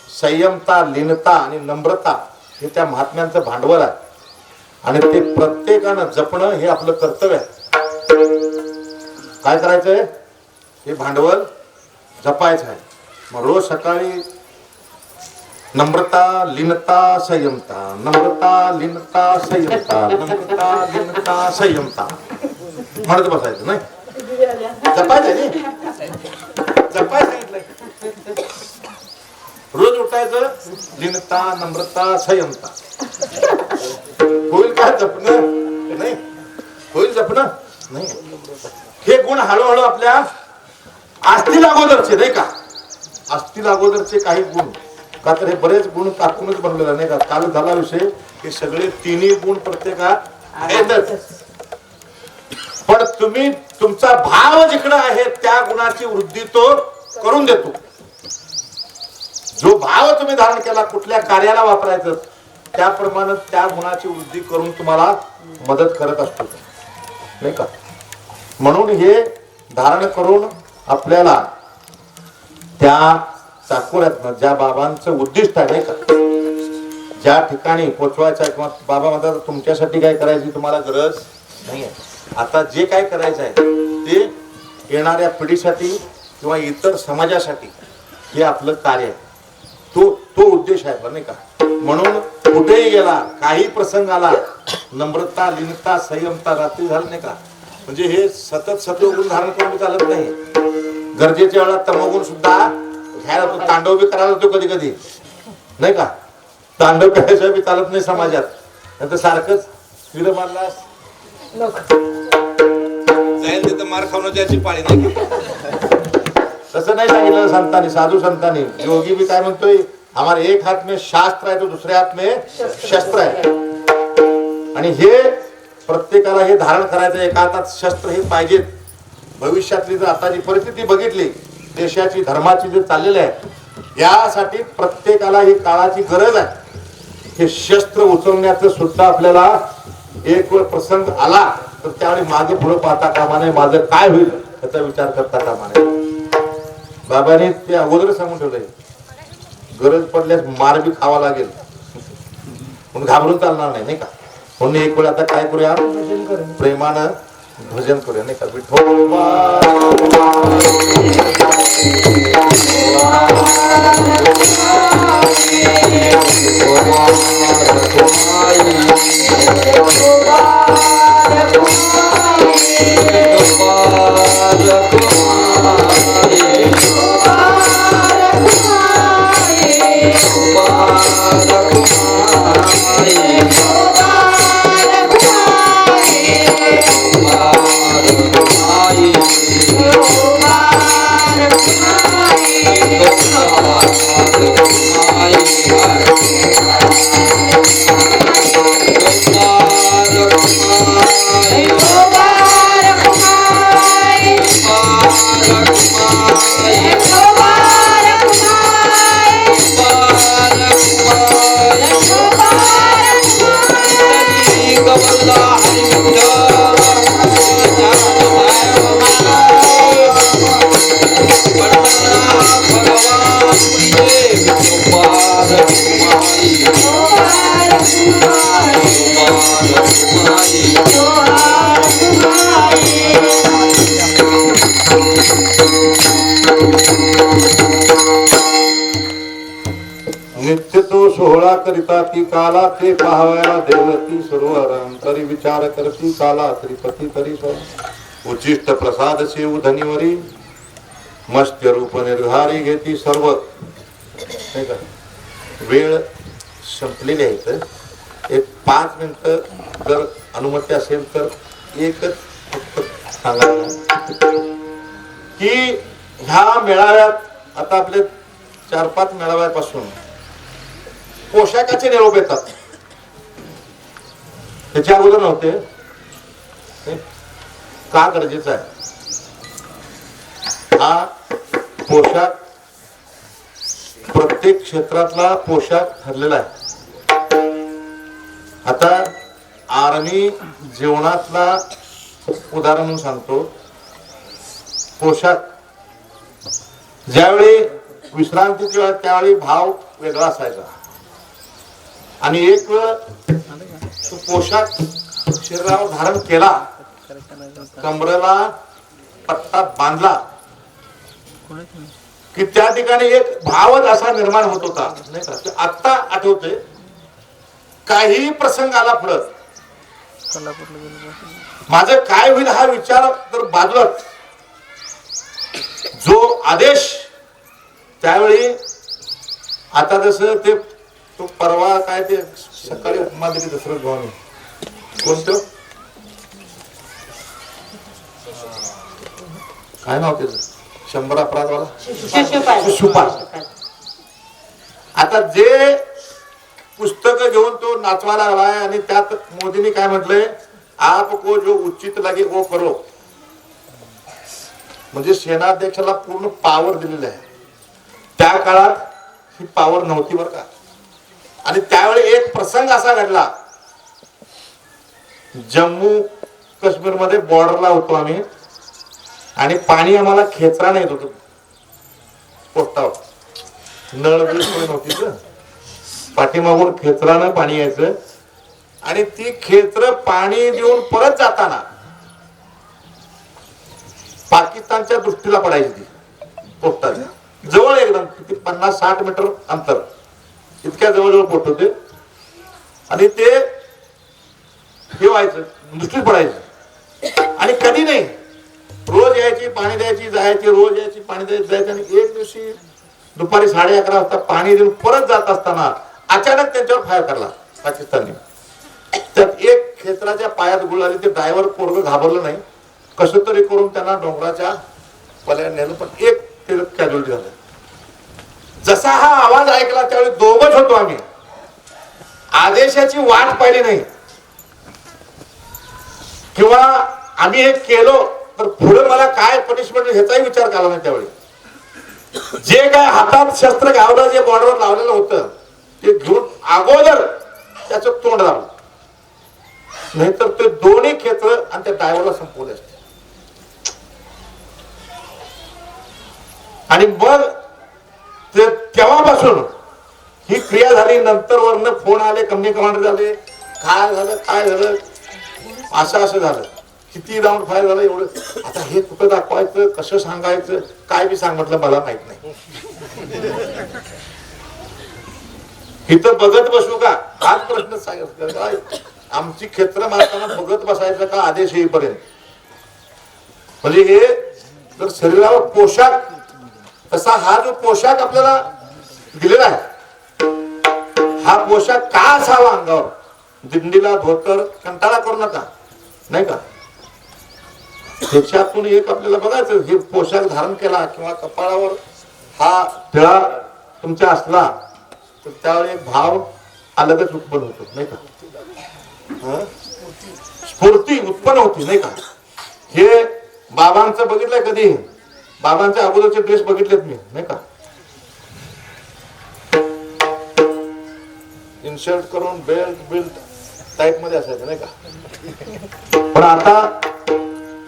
संयमता, लीनता आणि नम्रता हे त्या महात्म्यांचं भांडवल आहे. आणि ते प्रत्येकानं जपणं हे आपलं कर्तव्य आहे. काय करायचंय, हे भांडवल जपायचं आहे. मग रोज सकाळी नम्रता, लीनता, संयमता, नम्रता, लीनता, संयमता, नम्रता, लीनता, संयमता म्हणत बसायचं नाही, जपायचं नाही, जपायचं सांगितलंय. रोज उठायचं, लीनता, नम्रता, संयमता. होईल का जपणं? नाही होईल जपणं नाही. हे गुण हळूहळू आपल्या असतील अगोदरचे नाही का, असतील अगोदरचे काही गुण, का तर हे बरेच गुण टाकूनच बनलेला नाही का. काल झाला विषय, हे सगळे 3 गुण प्रत्येकात येतच. पण तुम्ही तुमचा भाव जिकडे आहे त्या गुणाची वृद्धी तो करून देतो. जो भाव तुम्ही धारण केला, कुठल्या कार्याला वापरायचं, त्याप्रमाणे त्या गुणाची वृद्धी करून तुम्हाला मदत करत असतो नाही का. म्हणून हे धारण करून आपल्याला त्या चाकोऱ्यातनं ज्या बाबांचं उद्दिष्ट आहे नाही का, ज्या ठिकाणी पोचवायचं आहे, किंवा बाबा म्हणतात तुमच्यासाठी काय करायची तुम्हाला गरज नाही आहे, आता जे काय करायचं आहे ते येणाऱ्या पिढीसाठी किंवा इतर समाजासाठी हे आपलं कार्य आहे. तो उद्देश आहे नाही का. म्हणून कुठेही गेला, काही प्रसंग आला, नम्रता, लीनता, संयमता, रात्री झालं नाही का, म्हणजे हे सतत सत्वगुण धारण करून चालत नाही. गरजेच्या वेळा तमोगुण सुद्धा घ्यायला, तो तांडव बी करायला होतो कधी कधी नाही का. तांडव करायचं बी चालत नाही समाजात, नंतर सारखंच किड मारला जाईल तिथं मार खाऊन त्याची पाळी नाही. तसं नाही सांगितलं संतांनी, साधू संतांनी. योगी बी काय म्हणतोय, हमारे एक हात में शास्त्र आहे तो दुसऱ्या हात में शस्त्र आहे. आणि हे प्रत्येकाला हे धारण करायचं, एका हातात शस्त्र हे पाहिजेत. भविष्यातली जर आता जी परिस्थिती बघितली, देशाची, धर्माची जे चाललेली आहे, यासाठी प्रत्येकाला ही काळाची गरज आहे. हे शस्त्र उचलण्याचं सुद्धा आपल्याला एक वेळ प्रसंग आला तर त्यावेळी मागे पुढे पाहता कामा नये, माझं काय होईल त्याचा विचार करता कामा नये. बाबाने ते अगोदर सांगून ठेवलंय, गरज पडल्यास मार बी खावा लागेल पण घाबरून चालणार नाही, नाही का. म्हणून एक वेळ आता काय करूया, प्रेमानं भजन करूया, नाही का. विठोबा नित्य तो सोहळा करिता ती काला ते पाहावया देवती सर्वरम तरी विचार करती काला त्रिपती तरी स्व उचिष्ट प्रसाद सेव धनिवरी मस्त्य रूप निर्धारी घेती सर्व. नाही का, वेळ संपलेली आहे. तर एक 5 मिनिटं जर अनुमती असेल तर एकच फक्त सांगायला की ह्या मेळाव्यात आता आपले 4-5 मेळाव्यापासून पोशाखाचे निरोप येतात. त्याच्या अगोदर नव्हते. का गरजेचा आहे हा पोशाख? प्रत्येक क्षेत्रातला पोशाख ठरलेला आहे. आता आर्मी जीवनातला उदाहरण म्हणून सांगतो. पोशाख ज्यावेळी विश्रांतीची वेळ त्यावेळी भाव वेगळा असायचा आणि एक वेळ तो पोशाख शरीरावर धारण केला, कमरेला पट्टा बांधला की त्या ठिकाणी एक भावच असा निर्माण होत होता, नाही का. आता आठवते काही प्रसंग आला पुढं, माझं काय होईल हा विचार तर बाजूलाच, जो आदेश त्यावेळी आता जसं ते तो परवा काय ते सकाळी उपमा दिली दसरथ भवानी कोणतं काय नाव त्याचं 100 अपराधवाला शिशुपाल. आता जे पुस्तक घेऊन तो नाचवा लागलाय आणि त्यात मोदींनी काय म्हटलंय, आप को जो उचित लगे वो करो. म्हणजे सेनाध्यक्षाला पूर्ण पावर दिलेली आहे. त्या काळात ही पावर नव्हती बरं का. आणि त्यावेळी एक प्रसंग असा घडला, जम्मू काश्मीर मध्ये बॉर्डरला होतो आम्ही आणि पाणी आम्हाला खेचराने येत होतं पोस्टावर, नळ बिळ सोय नव्हती, पाठीमागून खेचरानं पाणी यायचं आणि ती खेचर पाणी देऊन परत जाताना पाकिस्तानच्या दृष्टीला पडायची ती पोस्टाच्या जवळ, एकदम किती 50-60 मीटर अंतर, इतक्या जवळजवळ पोट होते आणि ते हे व्हायचं, दृष्टीत पडायचं. आणि कधी नाही, रोज यायची पाणी द्यायची जायची, रोज यायची पाणी द्यायची जायची. आणि एक दिवशी दुपारी 11:30 वाजता पाणी देऊन परत जात असताना अचानक त्यांच्यावर फायर करला पाकिस्तानने. त्यात एक खेचराच्या पायात गुळ आली. ते ड्रायव्हर पोरग घाबरलं नाही, कसं तरी करून त्यांना डोंगराच्या पल्याने नेलं, पण एक कॅज्युअलिटी झालं. जसा हा आवाज ऐकला त्यावेळी दोघच होतो आम्ही, आदेशाची वाट पाहिली नाही किंवा आम्ही हे केलो तर पुढे मला काय पनिशमेंट ह्याचाही विचार केला नाही. त्यावेळी जे काय हातात शस्त्र घावलं, जे बॉर्डरवर लावलेलं होतं ते घेऊन अगोदर त्याचं तोंड लावलं, नाहीतर ते दोन्ही खेचर आणि त्या ड्रायव्हरला संपवले असते. आणि मग तेव्हापासून ही क्रिया झाली. नंतर वरनं फोन आले, कंपनी कमांडर झाले, काय झालं असं झालं, किती राऊंड फायर झालं एवढं. आता हे कुठं दाखवायचं, कसं सांगायचं, काय बी सांग म्हटलं मला माहित नाही. इथं बघत बसू का हाच प्रश्न सांगितलं. आमची क्षेत्र मारताना बघत बसायचं का आदेश येईपर्यंत. म्हणजे हे जर शरीरावर पोशाख तसा हा जो पोशाख आपल्याला दिलेला आहे, हा पोशाख का असावा अंगावर, दिंडीला धोतर कंटाळा करू नका, नाही का. त्याच्यातून एक आपल्याला बघायचं, हे पोशाख धारण केला किंवा कपाळावर हा टिळा तुमच्या असला तर त्यावेळी एक भाव अलगच उत्पन्न होतो, नाही का. स्फूर्ती उत्पन्न होती, नाही का. हे बाबांचं बघितलंय कधी, बाबांच्या अगोदरचे ड्रेस बघितलेत मी, नाही का. इन्शर्ट करून बेल्ट टाईप मध्ये असायचं, नाही का. पण आता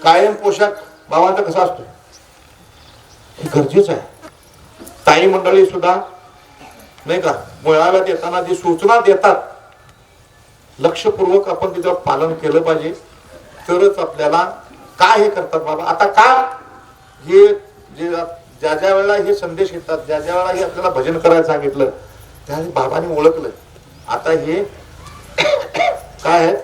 कायम पोशाख बाबांचा कसा असतो हे गरजेचं आहे. ताई मंडळी सुद्धा, नाही का, मेळाव्यात येताना जी सूचना देतात लक्षपूर्वक आपण तिचं पालन केलं पाहिजे, तरच आपल्याला काय हे करतात बाबा. आता का हे जे ज्या ज्या वेळेला हे संदेश येतात, ज्या ज्या वेळेला हे आपल्याला भजन करायला सांगितलं त्यावेळी बाबांनी ओळखलं आता हे काय आहेत,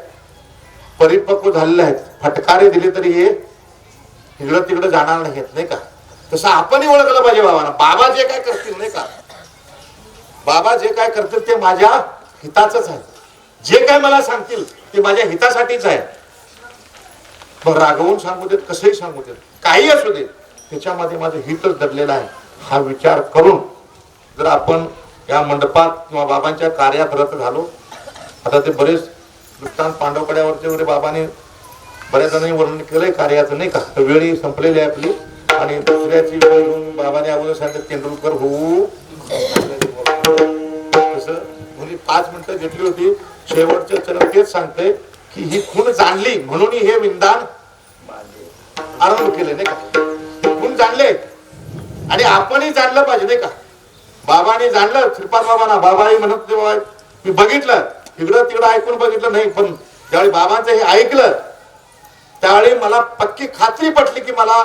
परिपक्व झालेले आहेत. फटकारे दिले तरी हे इकडं तिकडं जाणार नाहीत, नाही का. तसं आपणही ओळखलं पाहिजे बाबांना. बाबा जे काय करतील, नाही का, बाबा जे काय करतील ते माझ्या हिताचंच आहे. जे काय मला सांगतील ते माझ्या हितासाठीच आहे. मग रागवून सांगू देत, कसंही सांगू देत, काही असू देत, त्याच्यामध्ये माझं हितच दडलेलं आहे. हा विचार करून जर आपण या मंडपात किंवा बाबांच्या कार्यात रत झालो. आता ते बरेच वृत्तांत पांडवकड्यावरचे वगैरे बाबांनी बऱ्याच जणांनी वर्णन केलंय कार्याचं, नाही का. तर वेळी संपलेली आहे आपली आणि दुसऱ्याची वेळ येऊन बाबांनी अगोदर सांगितलं तेंडुलकर होऊ तसं म्हणजे 5 मिनिटं घेतली होती. शेवटच्या चरण तेच सांगते की ही खून जाणली म्हणून हे विंदान आरंभ केले, नाही का. खून जाणले आणि आपणही जाणलं पाहिजे, नाही का. बाबांनी जाणलं, श्रीपाद बाबांना बाबाही म्हणत मी बघितलं, इकडं तिकडं ऐकून बघितलं नाही, पण ज्यावेळी बाबांचं हे ऐकलं त्यावेळी मला पक्की खात्री पटली की मला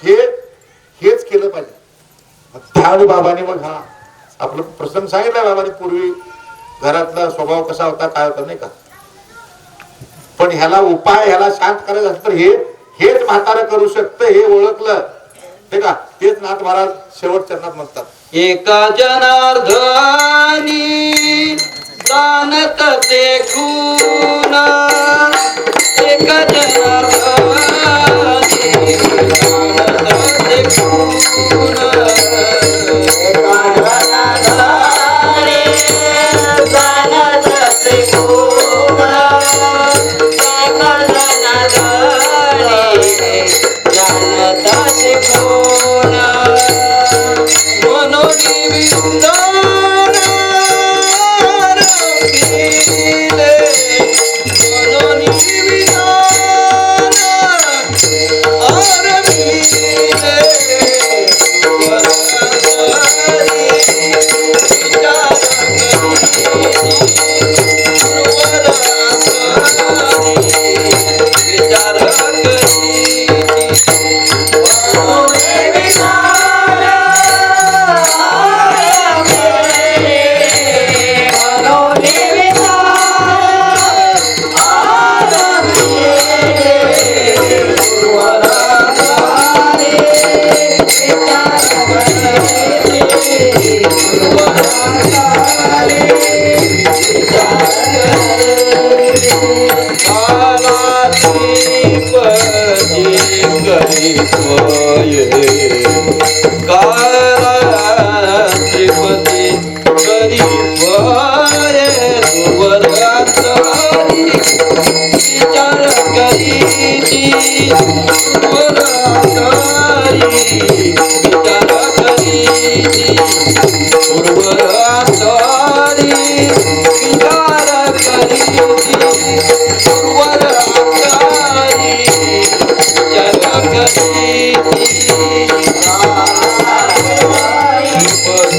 हेच केलं पाहिजे. त्यावेळी बाबांनी मग हा आपलं प्रसंग सांगितलं. बाबांनी पूर्वी घरातला स्वभाव कसा होता, काय होता, नाही का. पण ह्याला उपाय, ह्याला शांत करायचं असेल तर हेच म्हातारं करू शकतं, हे ओळखलं, ठीक आहे. तेच नाथ महाराज शेवट चरणात म्हणतात, एका जनार्दनी जाणत ते खून, एका जनार्दनी जाणत ते खून, एका जनार्दनी जाणत ते खून, एका जनार्दनी जाणत ते खून.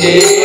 देव